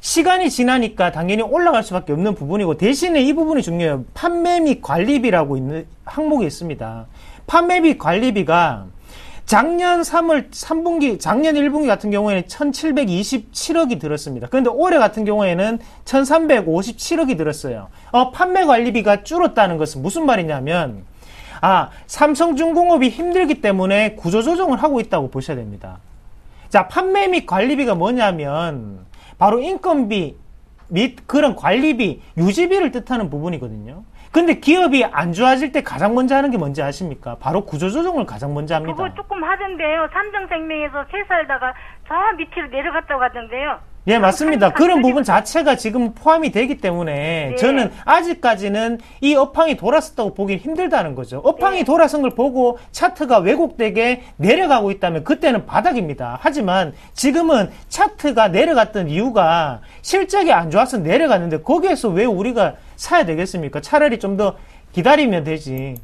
시간이 지나니까 당연히 올라갈 수밖에 없는 부분이고 대신에 이 부분이 중요해요. 판매 및 관리비라고 있는 항목이 있습니다. 판매 및 관리비가 작년 3분기, 작년 1분기 같은 경우에는 1727억이 들었습니다. 그런데 올해 같은 경우에는 1357억이 들었어요. 판매 관리비가 줄었다는 것은 무슨 말이냐면, 삼성중공업이 힘들기 때문에 구조조정을 하고 있다고 보셔야 됩니다. 자, 판매 및 관리비가 뭐냐면, 바로 인건비 및 그런 관리비, 유지비를 뜻하는 부분이거든요. 근데 기업이 안 좋아질 때 가장 먼저 하는 게 뭔지 아십니까? 바로 구조조정을 가장 먼저 합니다. 그거 조금 하던데요. 삼성생명에서 세살다가 저 밑으로 내려갔다고 하던데요. 예, 맞습니다. 그런 부분 자체가 지금 포함이 되기 때문에 네. 저는 아직까지는 이 업황이 돌았었다고 보기 힘들다는 거죠. 업황이 돌아선 걸 보고 차트가 왜곡되게 내려가고 있다면 그때는 바닥입니다. 하지만 지금은 차트가 내려갔던 이유가 실적이 안 좋아서 내려갔는데 거기에서 왜 우리가 사야 되겠습니까? 차라리 좀 더 기다리면 되지.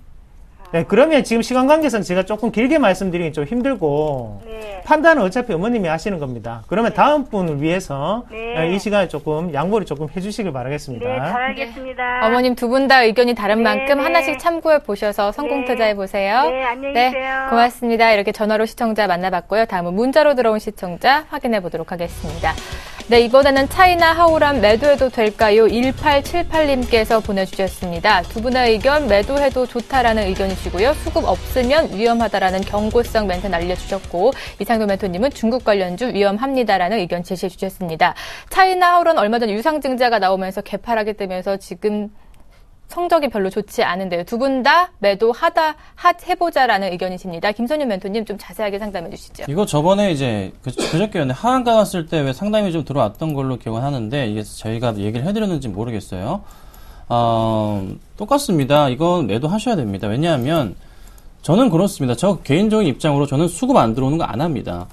네, 그러면 지금 시간 관계상 제가 조금 길게 말씀드리기 좀 힘들고 네. 판단은 어차피 어머님이 하시는 겁니다. 그러면 다음 분을 위해서 네. 이 시간에 조금 양보를 조금 해주시길 바라겠습니다. 네, 잘 알겠습니다. 어머님 두 분 다 의견이 다른 네, 만큼 네. 하나씩 참고해 보셔서 성공 네. 투자해 보세요. 네, 안녕히 계세요. 고맙습니다. 이렇게 전화로 시청자 만나봤고요. 다음은 문자로 들어온 시청자 확인해 보도록 하겠습니다. 네, 이번에는 차이나 하오람 매도해도 될까요? 1878님께서 보내주셨습니다. 두 분의 의견 매도해도 좋다라는 의견이시고요. 수급 없으면 위험하다라는 경고성 멘트 날려주셨고 이상도 멘토님은 중국 관련주 위험합니다라는 의견 제시해 주셨습니다. 차이나 하오람 얼마 전 유상증자가 나오면서 개파락이 뜨면서 지금 성적이 별로 좋지 않은데요. 두 분 다 해보자라는 의견이십니다. 김선윤 멘토님 좀 자세하게 상담해 주시죠. 이거 저번에 이제 그저께였는데 하한가 갔을 때 왜 상담이 좀 들어왔던 걸로 기억을 하는데 이게 저희가 얘기를 해드렸는지 모르겠어요. 똑같습니다. 이건 매도하셔야 됩니다. 왜냐하면 저는 그렇습니다. 저 개인적인 입장으로 저는 수급 안 들어오는 거 안 합니다.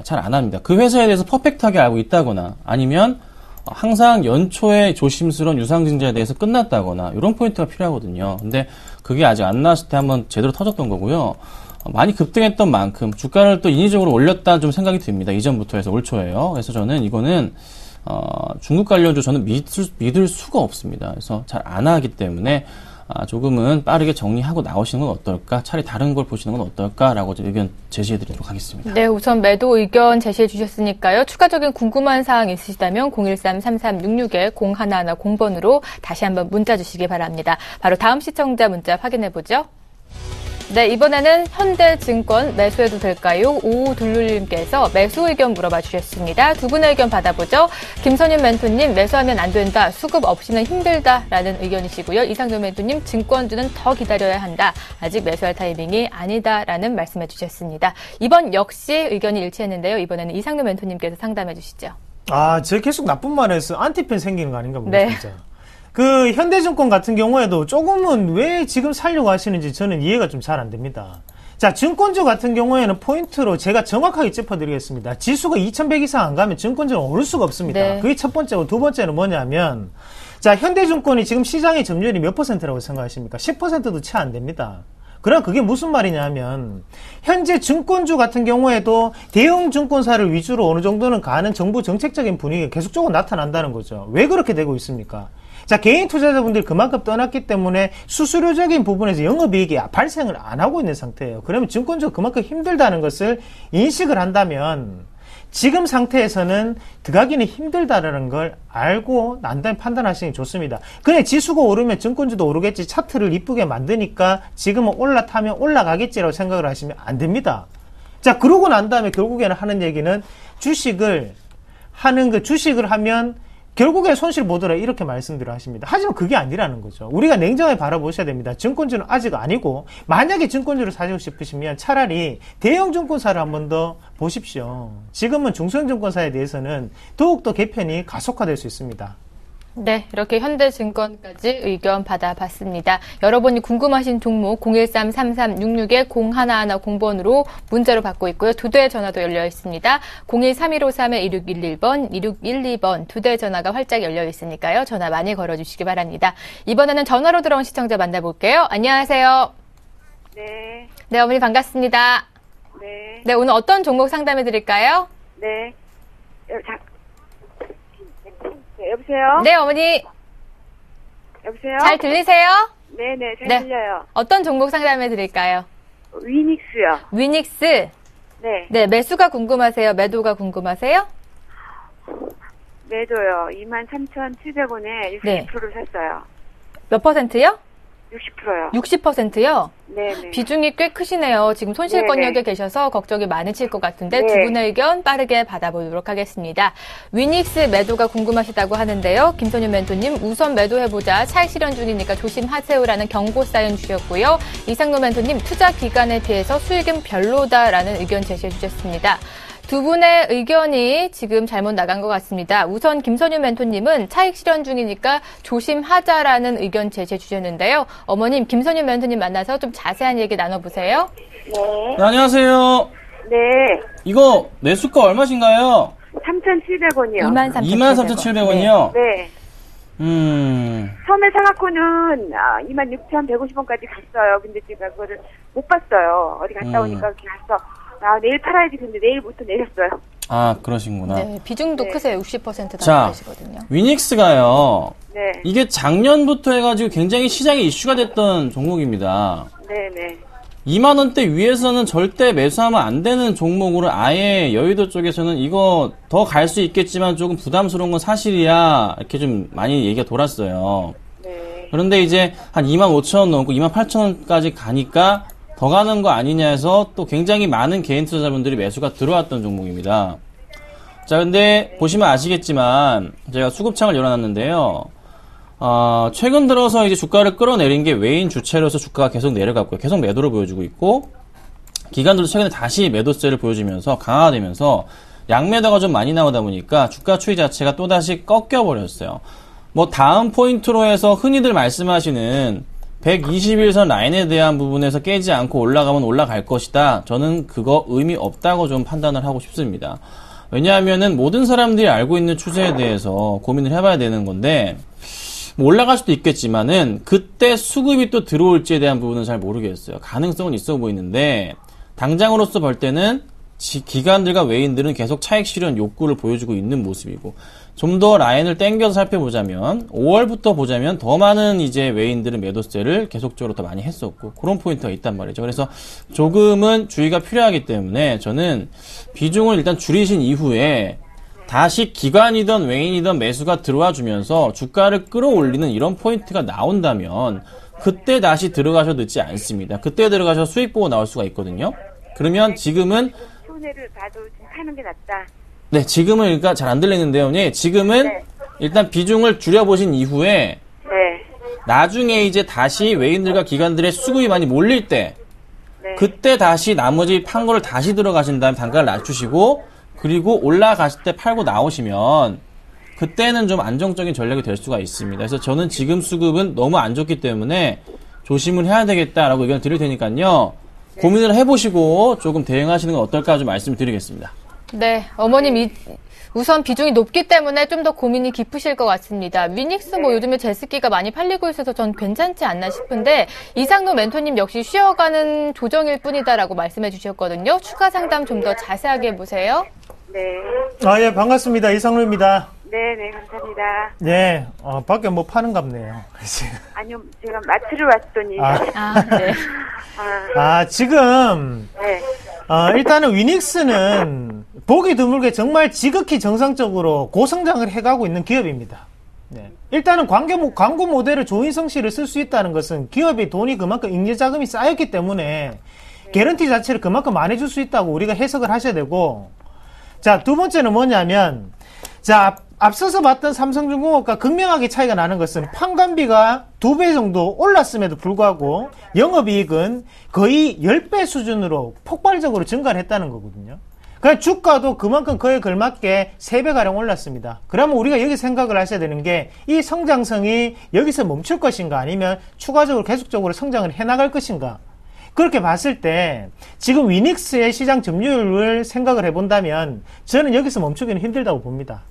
잘 안 합니다. 그 회사에 대해서 퍼펙트하게 알고 있다거나 아니면 항상 연초에 조심스러운 유상증자에 대해서 끝났다거나 이런 포인트가 필요하거든요. 근데 그게 아직 안 나왔을 때 한번 제대로 터졌던 거고요. 많이 급등했던 만큼 주가를 또 인위적으로 올렸다는 좀 생각이 듭니다. 이전부터 해서 올 초에요. 그래서 저는 이거는 중국 관련주 저는 믿을 수가 없습니다. 그래서 잘 안 하기 때문에 조금은 빠르게 정리하고 나오시는 건 어떨까? 차라리 다른 걸 보시는 건 어떨까라고 의견 제시해드리도록 하겠습니다. 네, 우선 매도 의견 제시해 주셨으니까요. 추가적인 궁금한 사항 있으시다면 013-3366-0110번으로 다시 한번 문자 주시기 바랍니다. 바로 다음 시청자 문자 확인해 보죠. 네, 이번에는 현대증권 매수해도 될까요? 오둘룰님께서 매수 의견 물어봐 주셨습니다. 두 분의 의견 받아보죠. 김선윤 멘토님 매수하면 안 된다. 수급 없이는 힘들다라는 의견이시고요. 이상도 멘토님 증권주는 더 기다려야 한다. 아직 매수할 타이밍이 아니다라는 말씀해 주셨습니다. 이번 역시 의견이 일치했는데요. 이번에는 이상도 멘토님께서 상담해 주시죠. 저 계속 나쁜 말해서 안티팬 생기는 거 아닌가 보네, 네. 진짜. 그 현대증권 같은 경우에도 조금은 왜 지금 살려고 하시는지 저는 이해가 좀 잘 안 됩니다. 자, 증권주 같은 경우에는 포인트로 제가 정확하게 짚어드리겠습니다. 지수가 2100 이상 안 가면 증권주는 오를 수가 없습니다. 네. 그게 첫 번째고 두 번째는 뭐냐면 자, 현대증권이 지금 시장의 점유율이 몇 %라고 생각하십니까? 10%도 채 안 됩니다. 그럼 그게 무슨 말이냐면 현재 증권주 같은 경우에도 대형 증권사를 위주로 어느 정도는 가는 정부 정책적인 분위기가 계속적으로 나타난다는 거죠. 왜 그렇게 되고 있습니까? 자, 개인 투자자분들이 그만큼 떠났기 때문에 수수료적인 부분에서 영업이익이 발생을 안 하고 있는 상태예요. 그러면 증권주가 그만큼 힘들다는 것을 인식을 한다면 지금 상태에서는 들어가기는 힘들다라는 걸 알고 난 다음에 판단하시는 게 좋습니다. 그냥 지수가 오르면 증권주도 오르겠지, 차트를 이쁘게 만드니까 지금은 올라타면 올라가겠지라고 생각을 하시면 안 됩니다. 자, 그러고 난 다음에 결국에는 하는 얘기는 주식을 하면 결국에 손실 보더라 이렇게 말씀들을 하십니다. 하지만 그게 아니라는 거죠. 우리가 냉정하게 바라보셔야 됩니다. 증권주는 아직 아니고 만약에 증권주를 사시고 싶으시면 차라리 대형 증권사를 한번 더 보십시오. 지금은 중소형 증권사에 대해서는 더욱더 개편이 가속화될 수 있습니다. 네, 이렇게 현대증권까지 의견 받아봤습니다. 여러분이 궁금하신 종목 013-3366-0110번으로 문자로 받고 있고요. 2대 전화도 열려 있습니다. 013153-1611번, 2612번 2대 전화가 활짝 열려 있으니까요. 전화 많이 걸어주시기 바랍니다. 이번에는 전화로 들어온 시청자 만나볼게요. 안녕하세요. 네, 네, 어머니 반갑습니다. 네, 네, 오늘 어떤 종목 상담해 드릴까요? 네. 네, 여보세요? 네, 어머니 여보세요? 잘 들리세요? 네네, 잘 네. 들려요. 어떤 종목 상담해 드릴까요? 위닉스요. 위닉스. 네, 네, 매수가 궁금하세요? 매도가 궁금하세요? 매도요. 23,700원에 60%를 네. 샀어요. 몇 퍼센트요? 60%요. 60%요? 네네. 비중이 꽤 크시네요. 지금 손실권역에 네네. 계셔서 걱정이 많으실 것 같은데 네. 두 분의 의견 빠르게 받아보도록 하겠습니다. 위닉스 매도가 궁금하시다고 하는데요. 김선윤 멘토님 우선 매도해보자. 차익 실현 중이니까 조심하세요라는 경고 사연 주셨고요. 이상노 멘토님 투자 기간에 비해서 수익은 별로다라는 의견 제시해 주셨습니다. 두 분의 의견이 지금 잘못 나간 것 같습니다. 우선 김선유 멘토님은 차익 실현 중이니까 조심하자라는 의견 제시해 주셨는데요. 어머님, 김선유 멘토님 만나서 좀 자세한 얘기 나눠보세요. 네. 네, 안녕하세요. 네. 이거 매수가 얼마신가요? 3,700원이요. 23,700원이요? 네. 처음에 사갖고는 26,150원까지 갔어요. 근데 제가 그거를 못 봤어요. 어디 갔다 오니까 그렇게 갔어. 내일 팔아야지. 근데 내일부터 내렸어요. 아, 그러시구나. 네, 비중도 네. 크세요. 60% 자, 되시거든요. 위닉스가요. 네. 이게 작년부터 해가지고 굉장히 시장에 이슈가 됐던 종목입니다. 네네. 2만 원대 위에서는 절대 매수하면 안 되는 종목으로 아예 여의도 쪽에서는 이거 더 갈 수 있겠지만 조금 부담스러운 건 사실이야. 이렇게 좀 많이 얘기가 돌았어요. 네. 그런데 이제 한 2만 5천 원 넘고 2만 8천 원까지 가니까 더 가는 거 아니냐 해서 또 굉장히 많은 개인 투자자분들이 매수가 들어왔던 종목입니다. 자, 근데 보시면 아시겠지만 제가 수급창을 열어놨는데요. 최근 들어서 이제 주가를 끌어내린 게 외인 주체로서 주가가 계속 내려갔고요. 계속 매도를 보여주고 있고, 기관들도 최근에 다시 매도세를 보여주면서 강화되면서 양매도가 좀 많이 나오다 보니까 주가 추이 자체가 또다시 꺾여버렸어요. 뭐 다음 포인트로 해서 흔히들 말씀하시는 121선 라인에 대한 부분에서 깨지 않고 올라가면 올라갈 것이다. 저는 그거 의미 없다고 좀 판단을 하고 싶습니다. 왜냐하면은 모든 사람들이 알고 있는 추세에 대해서 고민을 해봐야 되는 건데, 뭐 올라갈 수도 있겠지만은 그때 수급이 또 들어올지에 대한 부분은 잘 모르겠어요. 가능성은 있어 보이는데 당장으로서 볼 때는 기관들과 외인들은 계속 차익 실현 욕구를 보여주고 있는 모습이고, 좀 더 라인을 당겨서 살펴보자면 5월부터 보자면 더 많은 이제 외인들은 매도세를 계속적으로 더 많이 했었고, 그런 포인트가 있단 말이죠. 그래서 조금은 주의가 필요하기 때문에 저는 비중을 일단 줄이신 이후에 다시 기관이든 외인이든 매수가 들어와 주면서 주가를 끌어올리는 이런 포인트가 나온다면 그때 다시 들어가셔도 늦지 않습니다. 그때 들어가셔서 수익 보고 나올 수가 있거든요. 그러면 지금은 손해를 봐도 좀 사는 게 낫다. 네, 지금은 그러니까 잘 안 들리는데요. 네, 지금은 네. 일단 비중을 줄여보신 이후에 네. 나중에 이제 다시 외인들과 기관들의 수급이 많이 몰릴 때 네. 그때 다시 나머지 판 거를 다시 들어가신 다음에 단가를 낮추시고, 그리고 올라가실 때 팔고 나오시면 그때는 좀 안정적인 전략이 될 수가 있습니다. 그래서 저는 지금 수급은 너무 안 좋기 때문에 조심을 해야 되겠다라고 의견을 드릴 테니까요. 고민을 해보시고 조금 대응하시는 건 어떨까 좀 말씀을 드리겠습니다. 네, 어머님 우선 비중이 높기 때문에 좀 더 고민이 깊으실 것 같습니다. 위닉스 뭐 요즘에 제스키가 많이 팔리고 있어서 전 괜찮지 않나 싶은데 이상노 멘토님 역시 쉬어가는 조정일 뿐이다라고 말씀해 주셨거든요. 추가 상담 좀 더 자세하게 해보세요. 네. 예, 반갑습니다. 이상로입니다. 네네, 감사합니다. 네, 밖에 뭐 파는갑네요. 아니요, 제가 마트를 왔더니. 네. 지금, 네. 일단은 위닉스는 보기 드물게 정말 지극히 정상적으로 고성장을 해가고 있는 기업입니다. 네. 일단은 광고 모델을 조인성 씨를 쓸 수 있다는 것은 기업의 돈이 그만큼 잉여 자금이 쌓였기 때문에 개런티 자체를 그만큼 많이 줄 수 있다고 우리가 해석을 하셔야 되고, 자, 두 번째는 뭐냐면, 자, 앞서서 봤던 삼성중공업과 극명하게 차이가 나는 것은 판관비가 2배 정도 올랐음에도 불구하고 영업이익은 거의 10배 수준으로 폭발적으로 증가를 했다는 거거든요. 그러니까 주가도 그만큼 그에 걸맞게 3배가량 올랐습니다. 그러면 우리가 여기 생각을 하셔야 되는 게 이 성장성이 여기서 멈출 것인가 아니면 추가적으로 계속적으로 성장을 해나갈 것인가. 그렇게 봤을 때 지금 위닉스의 시장 점유율을 생각을 해본다면 저는 여기서 멈추기는 힘들다고 봅니다.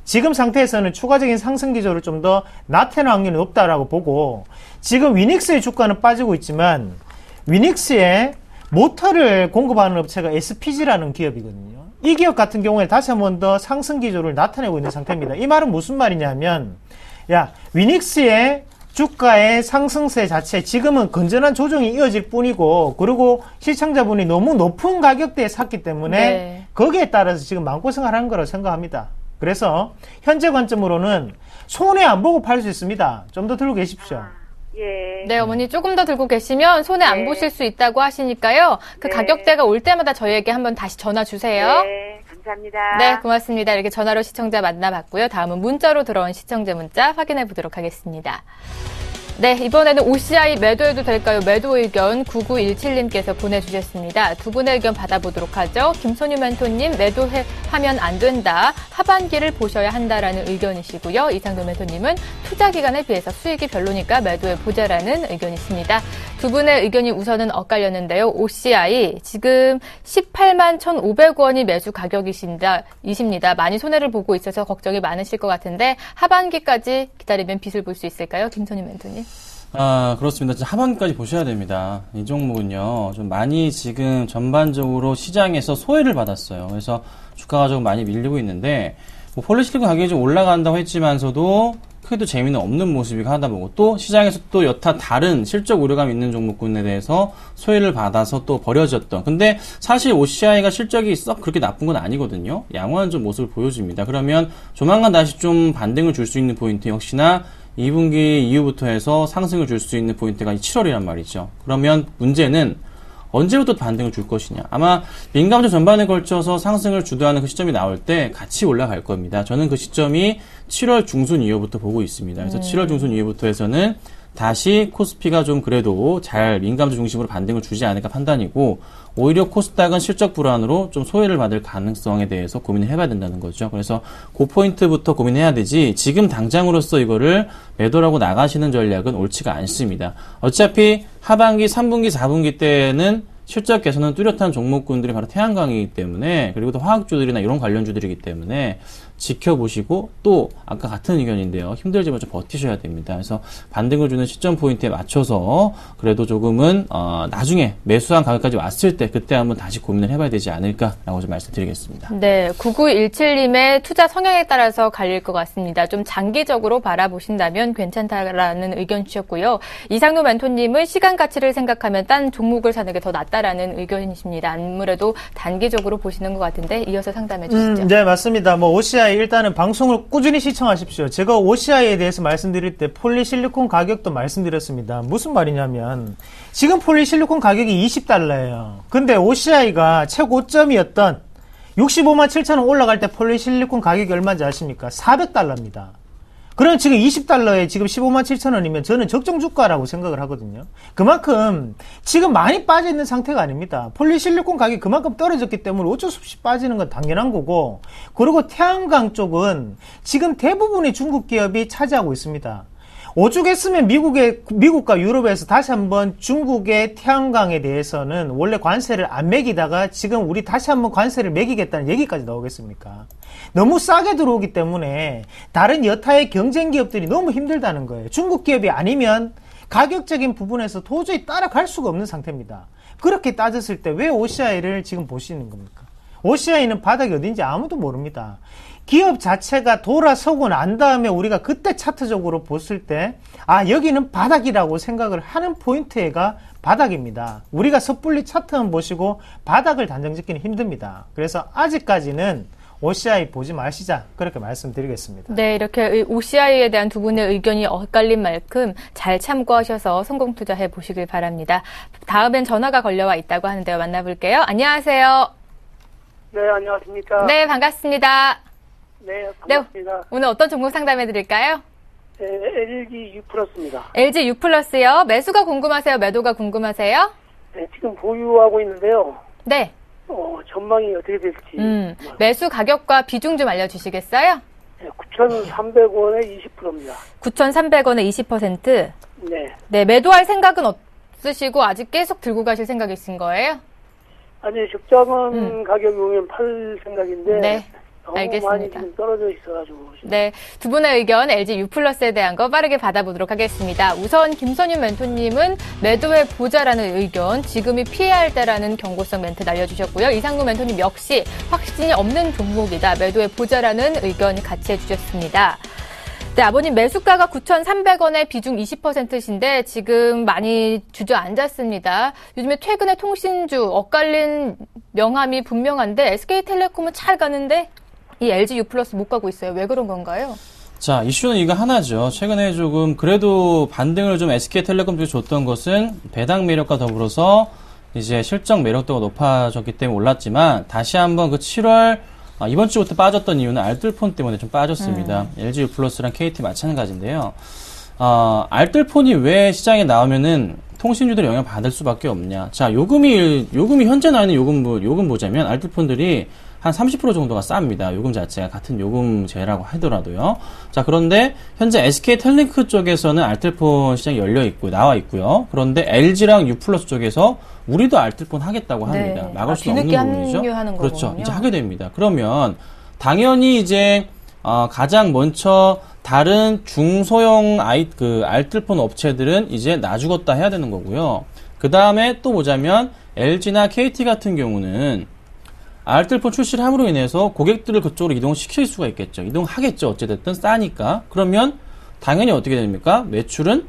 지금 상태에서는 추가적인 상승 기조를 좀 더 나타낼 확률이 높다라고 보고 지금 위닉스의 주가는 빠지고 있지만 위닉스의 모터를 공급하는 업체가 SPG라는 기업이거든요. 이 기업 같은 경우에 다시 한 번 더 상승 기조를 나타내고 있는 상태입니다. 이 말은 무슨 말이냐면 위닉스의 주가의 상승세 자체 지금은 건전한 조정이 이어질 뿐이고 그리고 시청자분이 너무 높은 가격대에 샀기 때문에 네. 거기에 따라서 지금 마음고생을 하는 거라고 생각합니다. 그래서 현재 관점으로는 손해 안 보고 팔 수 있습니다. 좀 더 들고 계십시오. 예. 네, 어머니 조금 더 들고 계시면 손해 안 네. 보실 수 있다고 하시니까요. 그 네. 가격대가 올 때마다 저희에게 한번 다시 전화 주세요. 네, 감사합니다. 네, 고맙습니다. 이렇게 전화로 시청자 만나봤고요. 다음은 문자로 들어온 시청자 문자 확인해 보도록 하겠습니다. 네, 이번에는 OCI 매도해도 될까요? 매도 의견 9917님께서 보내주셨습니다. 두 분의 의견 받아보도록 하죠. 김선유 멘토님, 매도하면 안 된다. 하반기를 보셔야 한다라는 의견이시고요. 이상도 멘토님은 투자 기간에 비해서 수익이 별로니까 매도해보자라는 의견이십니다. 두 분의 의견이 우선은 엇갈렸는데요. OCI 지금 18만 1,500원이 매수 가격이십니다. 많이 손해를 보고 있어서 걱정이 많으실 것 같은데 하반기까지 기다리면 빚을 볼 수 있을까요? 김선유 멘토님. 그렇습니다. 하반기까지 보셔야 됩니다. 이 종목은요, 좀 많이 지금 전반적으로 시장에서 소외를 받았어요. 그래서 주가가 좀 많이 밀리고 있는데, 폴리실리콘 가격이 좀 올라간다고 했지만서도 크게도 재미는 없는 모습이 하다 보고 또 시장에서 또 여타 다른 실적 우려감 있는 종목군에 대해서 소외를 받아서 또 버려졌던. 근데 사실 OCI가 실적이 썩 그렇게 나쁜 건 아니거든요. 양호한 좀 모습을 보여줍니다. 그러면 조만간 다시 좀 반등을 줄 수 있는 포인트 역시나 2분기 이후부터 해서 상승을 줄 수 있는 포인트가 7월이란 말이죠. 그러면 문제는 언제부터 반등을 줄 것이냐. 아마 민감주 전반에 걸쳐서 상승을 주도하는 그 시점이 나올 때 같이 올라갈 겁니다. 저는 그 시점이 7월 중순 이후부터 보고 있습니다. 그래서 7월 중순 이후부터 해서는 다시 코스피가 좀 그래도 잘 민감주 중심으로 반등을 주지 않을까 판단이고 오히려 코스닥은 실적 불안으로 좀 소외를 받을 가능성에 대해서 고민을 해봐야 된다는 거죠. 그래서 그 포인트부터 고민해야 되지 지금 당장으로서 이거를 매도라고 나가시는 전략은 옳지가 않습니다. 어차피 하반기 3분기 4분기 때는 실적 개선은 뚜렷한 종목군들이 바로 태양광이기 때문에 그리고 또 화학주들이나 이런 관련주들이기 때문에 지켜보시고 또 아까 같은 의견인데요. 힘들지만 좀 버티셔야 됩니다. 그래서 반등을 주는 시점 포인트에 맞춰서 그래도 조금은 나중에 매수한 가격까지 왔을 때 그때 한번 다시 고민을 해봐야 되지 않을까라고 좀 말씀드리겠습니다. 네, 9917님의 투자 성향에 따라서 갈릴 것 같습니다. 좀 장기적으로 바라보신다면 괜찮다라는 의견 주셨고요. 이상노 멘토님은 시간 가치를 생각하면 딴 종목을 사는 게 더 낫다라는 의견이십니다. 아무래도 단기적으로 보시는 것 같은데 이어서 상담해 주시죠. 네, 맞습니다. OCI 일단은 방송을 꾸준히 시청하십시오. 제가 OCI에 대해서 말씀드릴 때 폴리실리콘 가격도 말씀드렸습니다. 무슨 말이냐면 지금 폴리실리콘 가격이 $20예요. 근데 OCI가 최고점이었던 65만 7천원 올라갈 때 폴리실리콘 가격이 얼마인지 아십니까? $400입니다. 그럼 지금 $20에 지금 15만 7천원이면 저는 적정 주가라고 생각을 하거든요. 그만큼 지금 많이 빠져 있는 상태가 아닙니다. 폴리실리콘 가격이 그만큼 떨어졌기 때문에 어쩔 수 없이 빠지는 건 당연한 거고, 그리고 태양광 쪽은 지금 대부분의 중국 기업이 차지하고 있습니다. 오죽했으면 미국과 유럽에서 다시 한번 중국의 태양광에 대해서는 원래 관세를 안 매기다가 지금 우리 다시 한번 관세를 매기겠다는 얘기까지 나오겠습니까? 너무 싸게 들어오기 때문에 다른 여타의 경쟁 기업들이 너무 힘들다는 거예요. 중국 기업이 아니면 가격적인 부분에서 도저히 따라갈 수가 없는 상태입니다. 그렇게 따졌을 때 왜 OCI를 지금 보시는 겁니까? OCI는 바닥이 어딘지 아무도 모릅니다. 기업 자체가 돌아서고 난 다음에 우리가 그때 차트적으로 봤을 때 여기는 바닥이라고 생각을 하는 포인트가 바닥입니다. 우리가 섣불리 차트만 보시고 바닥을 단정짓기는 힘듭니다. 그래서 아직까지는 OCI 보지 마시자, 그렇게 말씀드리겠습니다. 네, 이렇게 OCI에 대한 두 분의 의견이 엇갈린 만큼 잘 참고하셔서 성공 투자해 보시길 바랍니다. 다음엔 전화가 걸려와 있다고 하는데요. 만나볼게요. 안녕하세요. 네, 안녕하십니까. 네, 반갑습니다. 네, 반갑습니다. 오늘 어떤 종목 상담해 드릴까요? 네, LG U+입니다. LG U+요. 매수가 궁금하세요? 매도가 궁금하세요? 네, 지금 보유하고 있는데요. 네. 전망이 어떻게 될지. 매수 가격과 비중 좀 알려주시겠어요? 네, 9,300원에 20%입니다. 9,300원에 20%? 네. 네, 매도할 생각은 없으시고 아직 계속 들고 가실 생각이신 거예요? 아니, 적정한 가격이 오면 팔 생각인데. 네. 너무 알겠습니다. 많이 지금 떨어져 있어가지고. 네, 두 분의 의견 LG U+에 대한 거 빠르게 받아보도록 하겠습니다. 우선 김선윤 멘토님은 매도해 보자라는 의견, 지금이 피해야 할 때라는 경고성 멘트 날려주셨고요. 이상무 멘토님 역시 확신이 없는 종목이다, 매도해 보자라는 의견 같이 해주셨습니다. 네, 아버님 매수가가 9,300원에 비중 20%신데 지금 많이 주저앉았습니다. 요즘에 최근에 통신주 엇갈린 명함이 분명한데 SK텔레콤은 잘 가는데 이 LG U+ 못 가고 있어요. 왜 그런 건가요? 자, 이슈는 이거 하나죠. 최근에 조금 그래도 반등을 좀 SK텔레콤 쪽에 줬던 것은 배당 매력과 더불어서 이제 실적 매력도가 높아졌기 때문에 올랐지만 다시 한번 그 7월 이번 주부터 빠졌던 이유는 알뜰폰 때문에 좀 빠졌습니다. LG U+랑 KT 마찬가지인데요. 알뜰폰이 왜 시장에 나오면은 통신주들이 영향 받을 수밖에 없냐. 자, 요금이 현재 나와 있는 요금 보자면 알뜰폰들이 한 30% 정도가 쌉니다. 요금 자체가 같은 요금제라고 하더라도요. 자, 그런데 현재 SK텔레콤 쪽에서는 알뜰폰 시장이 열려 있고 나와 있고요. 그런데 LG랑 U+ 쪽에서 우리도 알뜰폰 하겠다고 합니다. 네. 막을 수 없는 부분이죠. 합류하는 그렇죠. 거군요. 이제 하게 됩니다. 그러면 당연히 이제 가장 먼저 다른 중소형 알뜰폰 업체들은 이제 나 죽었다 해야 되는 거고요. 그 다음에 또 보자면 LG나 KT 같은 경우는 알뜰폰 출시를 함으로 인해서 고객들을 그쪽으로 이동시킬 수가 있겠죠. 이동하겠죠. 어찌됐든 싸니까. 그러면 당연히 어떻게 됩니까? 매출은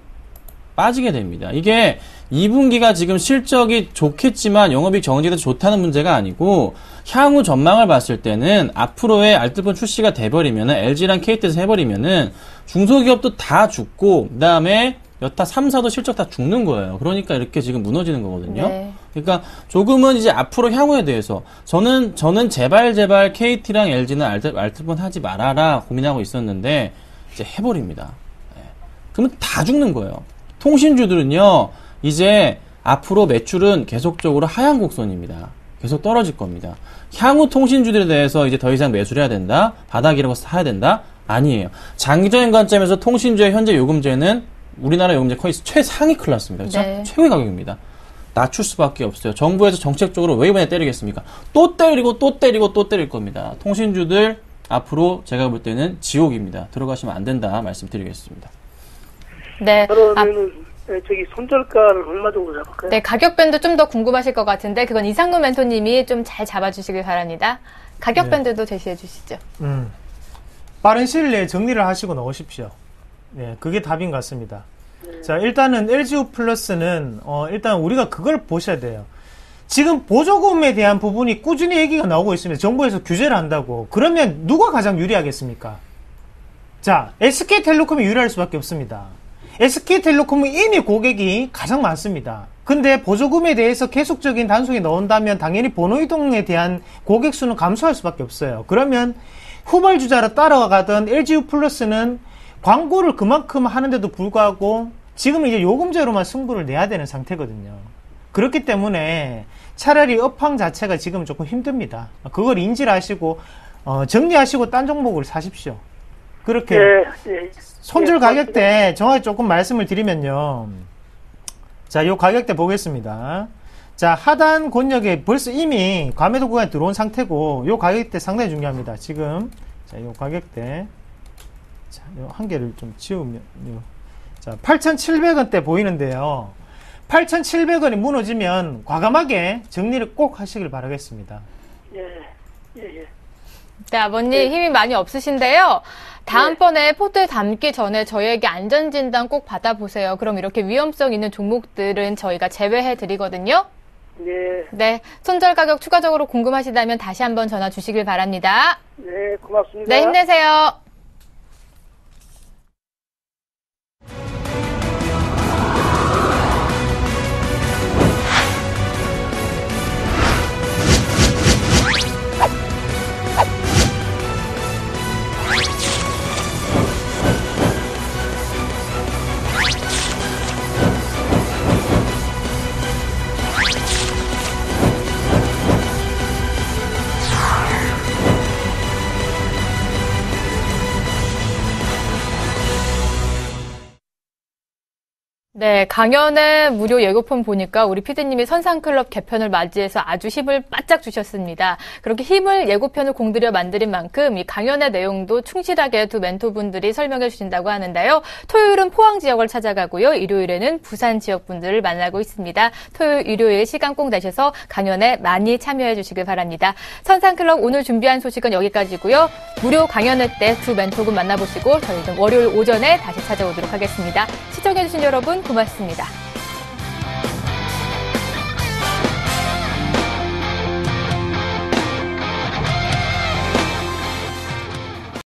빠지게 됩니다. 이게 2분기가 지금 실적이 좋겠지만 영업이익 정지돼서 좋다는 문제가 아니고 향후 전망을 봤을 때는 앞으로의 알뜰폰 출시가 돼버리면은 LG랑 KT에서 해버리면은 중소기업도 다 죽고 그다음에 여타 3사도 실적 다 죽는 거예요. 그러니까 이렇게 지금 무너지는 거거든요. 네. 그러니까 조금은 이제 앞으로 향후에 대해서 저는 제발 KT랑 LG는 알뜰폰 하지 말아라 고민하고 있었는데 이제 해버립니다. 네. 그러면 다 죽는 거예요. 통신주들은요 이제 앞으로 매출은 계속적으로 하향 곡선입니다. 계속 떨어질 겁니다. 향후 통신주들에 대해서 이제 더 이상 매수를 해야 된다, 바닥이라고 사야 된다? 아니에요. 장기적인 관점에서 통신주의 현재 요금제는 우리나라 요금제 거의 최상위 클래스입니다. 그렇죠? 네. 최고의 가격입니다. 낮출 수밖에 없어요. 정부에서 정책적으로 왜 이번에 때리겠습니까? 또 때리고 또 때리고 또 때릴 겁니다. 통신주들 앞으로 제가 볼 때는 지옥입니다. 들어가시면 안 된다 말씀드리겠습니다. 네. 그러면은 저기 손절가를 얼마 정도 잡을까요? 네, 가격 밴드 좀 더 궁금하실 것 같은데 그건 이상무 멘토님이 좀 잘 잡아주시길 바랍니다. 가격 밴드도 제시해 주시죠. 빠른 시일 내에 정리를 하시고 넣으십시오. 네, 그게 답인 것 같습니다. 자, 일단은 LG U+는 일단 우리가 그걸 보셔야 돼요. 지금 보조금에 대한 부분이 꾸준히 얘기가 나오고 있습니다. 정부에서 규제를 한다고. 그러면 누가 가장 유리하겠습니까? 자, SK텔레콤이 유리할 수밖에 없습니다. SK텔레콤은 이미 고객이 가장 많습니다. 근데 보조금에 대해서 계속적인 단속이 나온다면 당연히 번호 이동에 대한 고객 수는 감소할 수밖에 없어요. 그러면 후발주자로 따라가던 LG U+는 광고를 그만큼 하는데도 불구하고 지금 이제 요금제로만 승부를 내야 되는 상태거든요. 그렇기 때문에 차라리 업황 자체가 지금 조금 힘듭니다. 그걸 인지를 하시고 정리하시고 딴 종목을 사십시오. 그렇게 손절 가격대 정확히 조금 말씀을 드리면요. 자, 요 가격대 보겠습니다. 자, 하단 권역에 벌써 이미 과매도 구간에 들어온 상태고 요 가격대 상당히 중요합니다. 지금 자, 요 가격대 자, 요 한 개를 좀 지우면 자, 8,700원대 보이는데요. 8,700원이 무너지면 과감하게 정리를 꼭 하시길 바라겠습니다. 네, 아버님 힘이 많이 없으신데요. 다음번에 포트에 담기 전에 저희에게 안전진단 꼭 받아보세요. 그럼 이렇게 위험성 있는 종목들은 저희가 제외해 드리거든요. 네. 네, 손절 가격 추가적으로 궁금하시다면 다시 한번 전화 주시길 바랍니다. 네, 고맙습니다. 네, 힘내세요. 네, 강연의 무료 예고편 보니까 우리 PD님이 선상클럽 개편을 맞이해서 아주 힘을 바짝 주셨습니다. 그렇게 힘을 예고편을 공들여 만드린 만큼 이 강연의 내용도 충실하게 두 멘토분들이 설명해 주신다고 하는데요. 토요일은 포항 지역을 찾아가고요. 일요일에는 부산 지역 분들을 만나고 있습니다. 토요일, 일요일 시간 꼭 내셔서 강연에 많이 참여해 주시길 바랍니다. 선상클럽 오늘 준비한 소식은 여기까지고요. 무료 강연회 때 두 멘토분 만나보시고 저희는 월요일 오전에 다시 찾아오도록 하겠습니다. 시청해 주신 여러분 고맙습니다.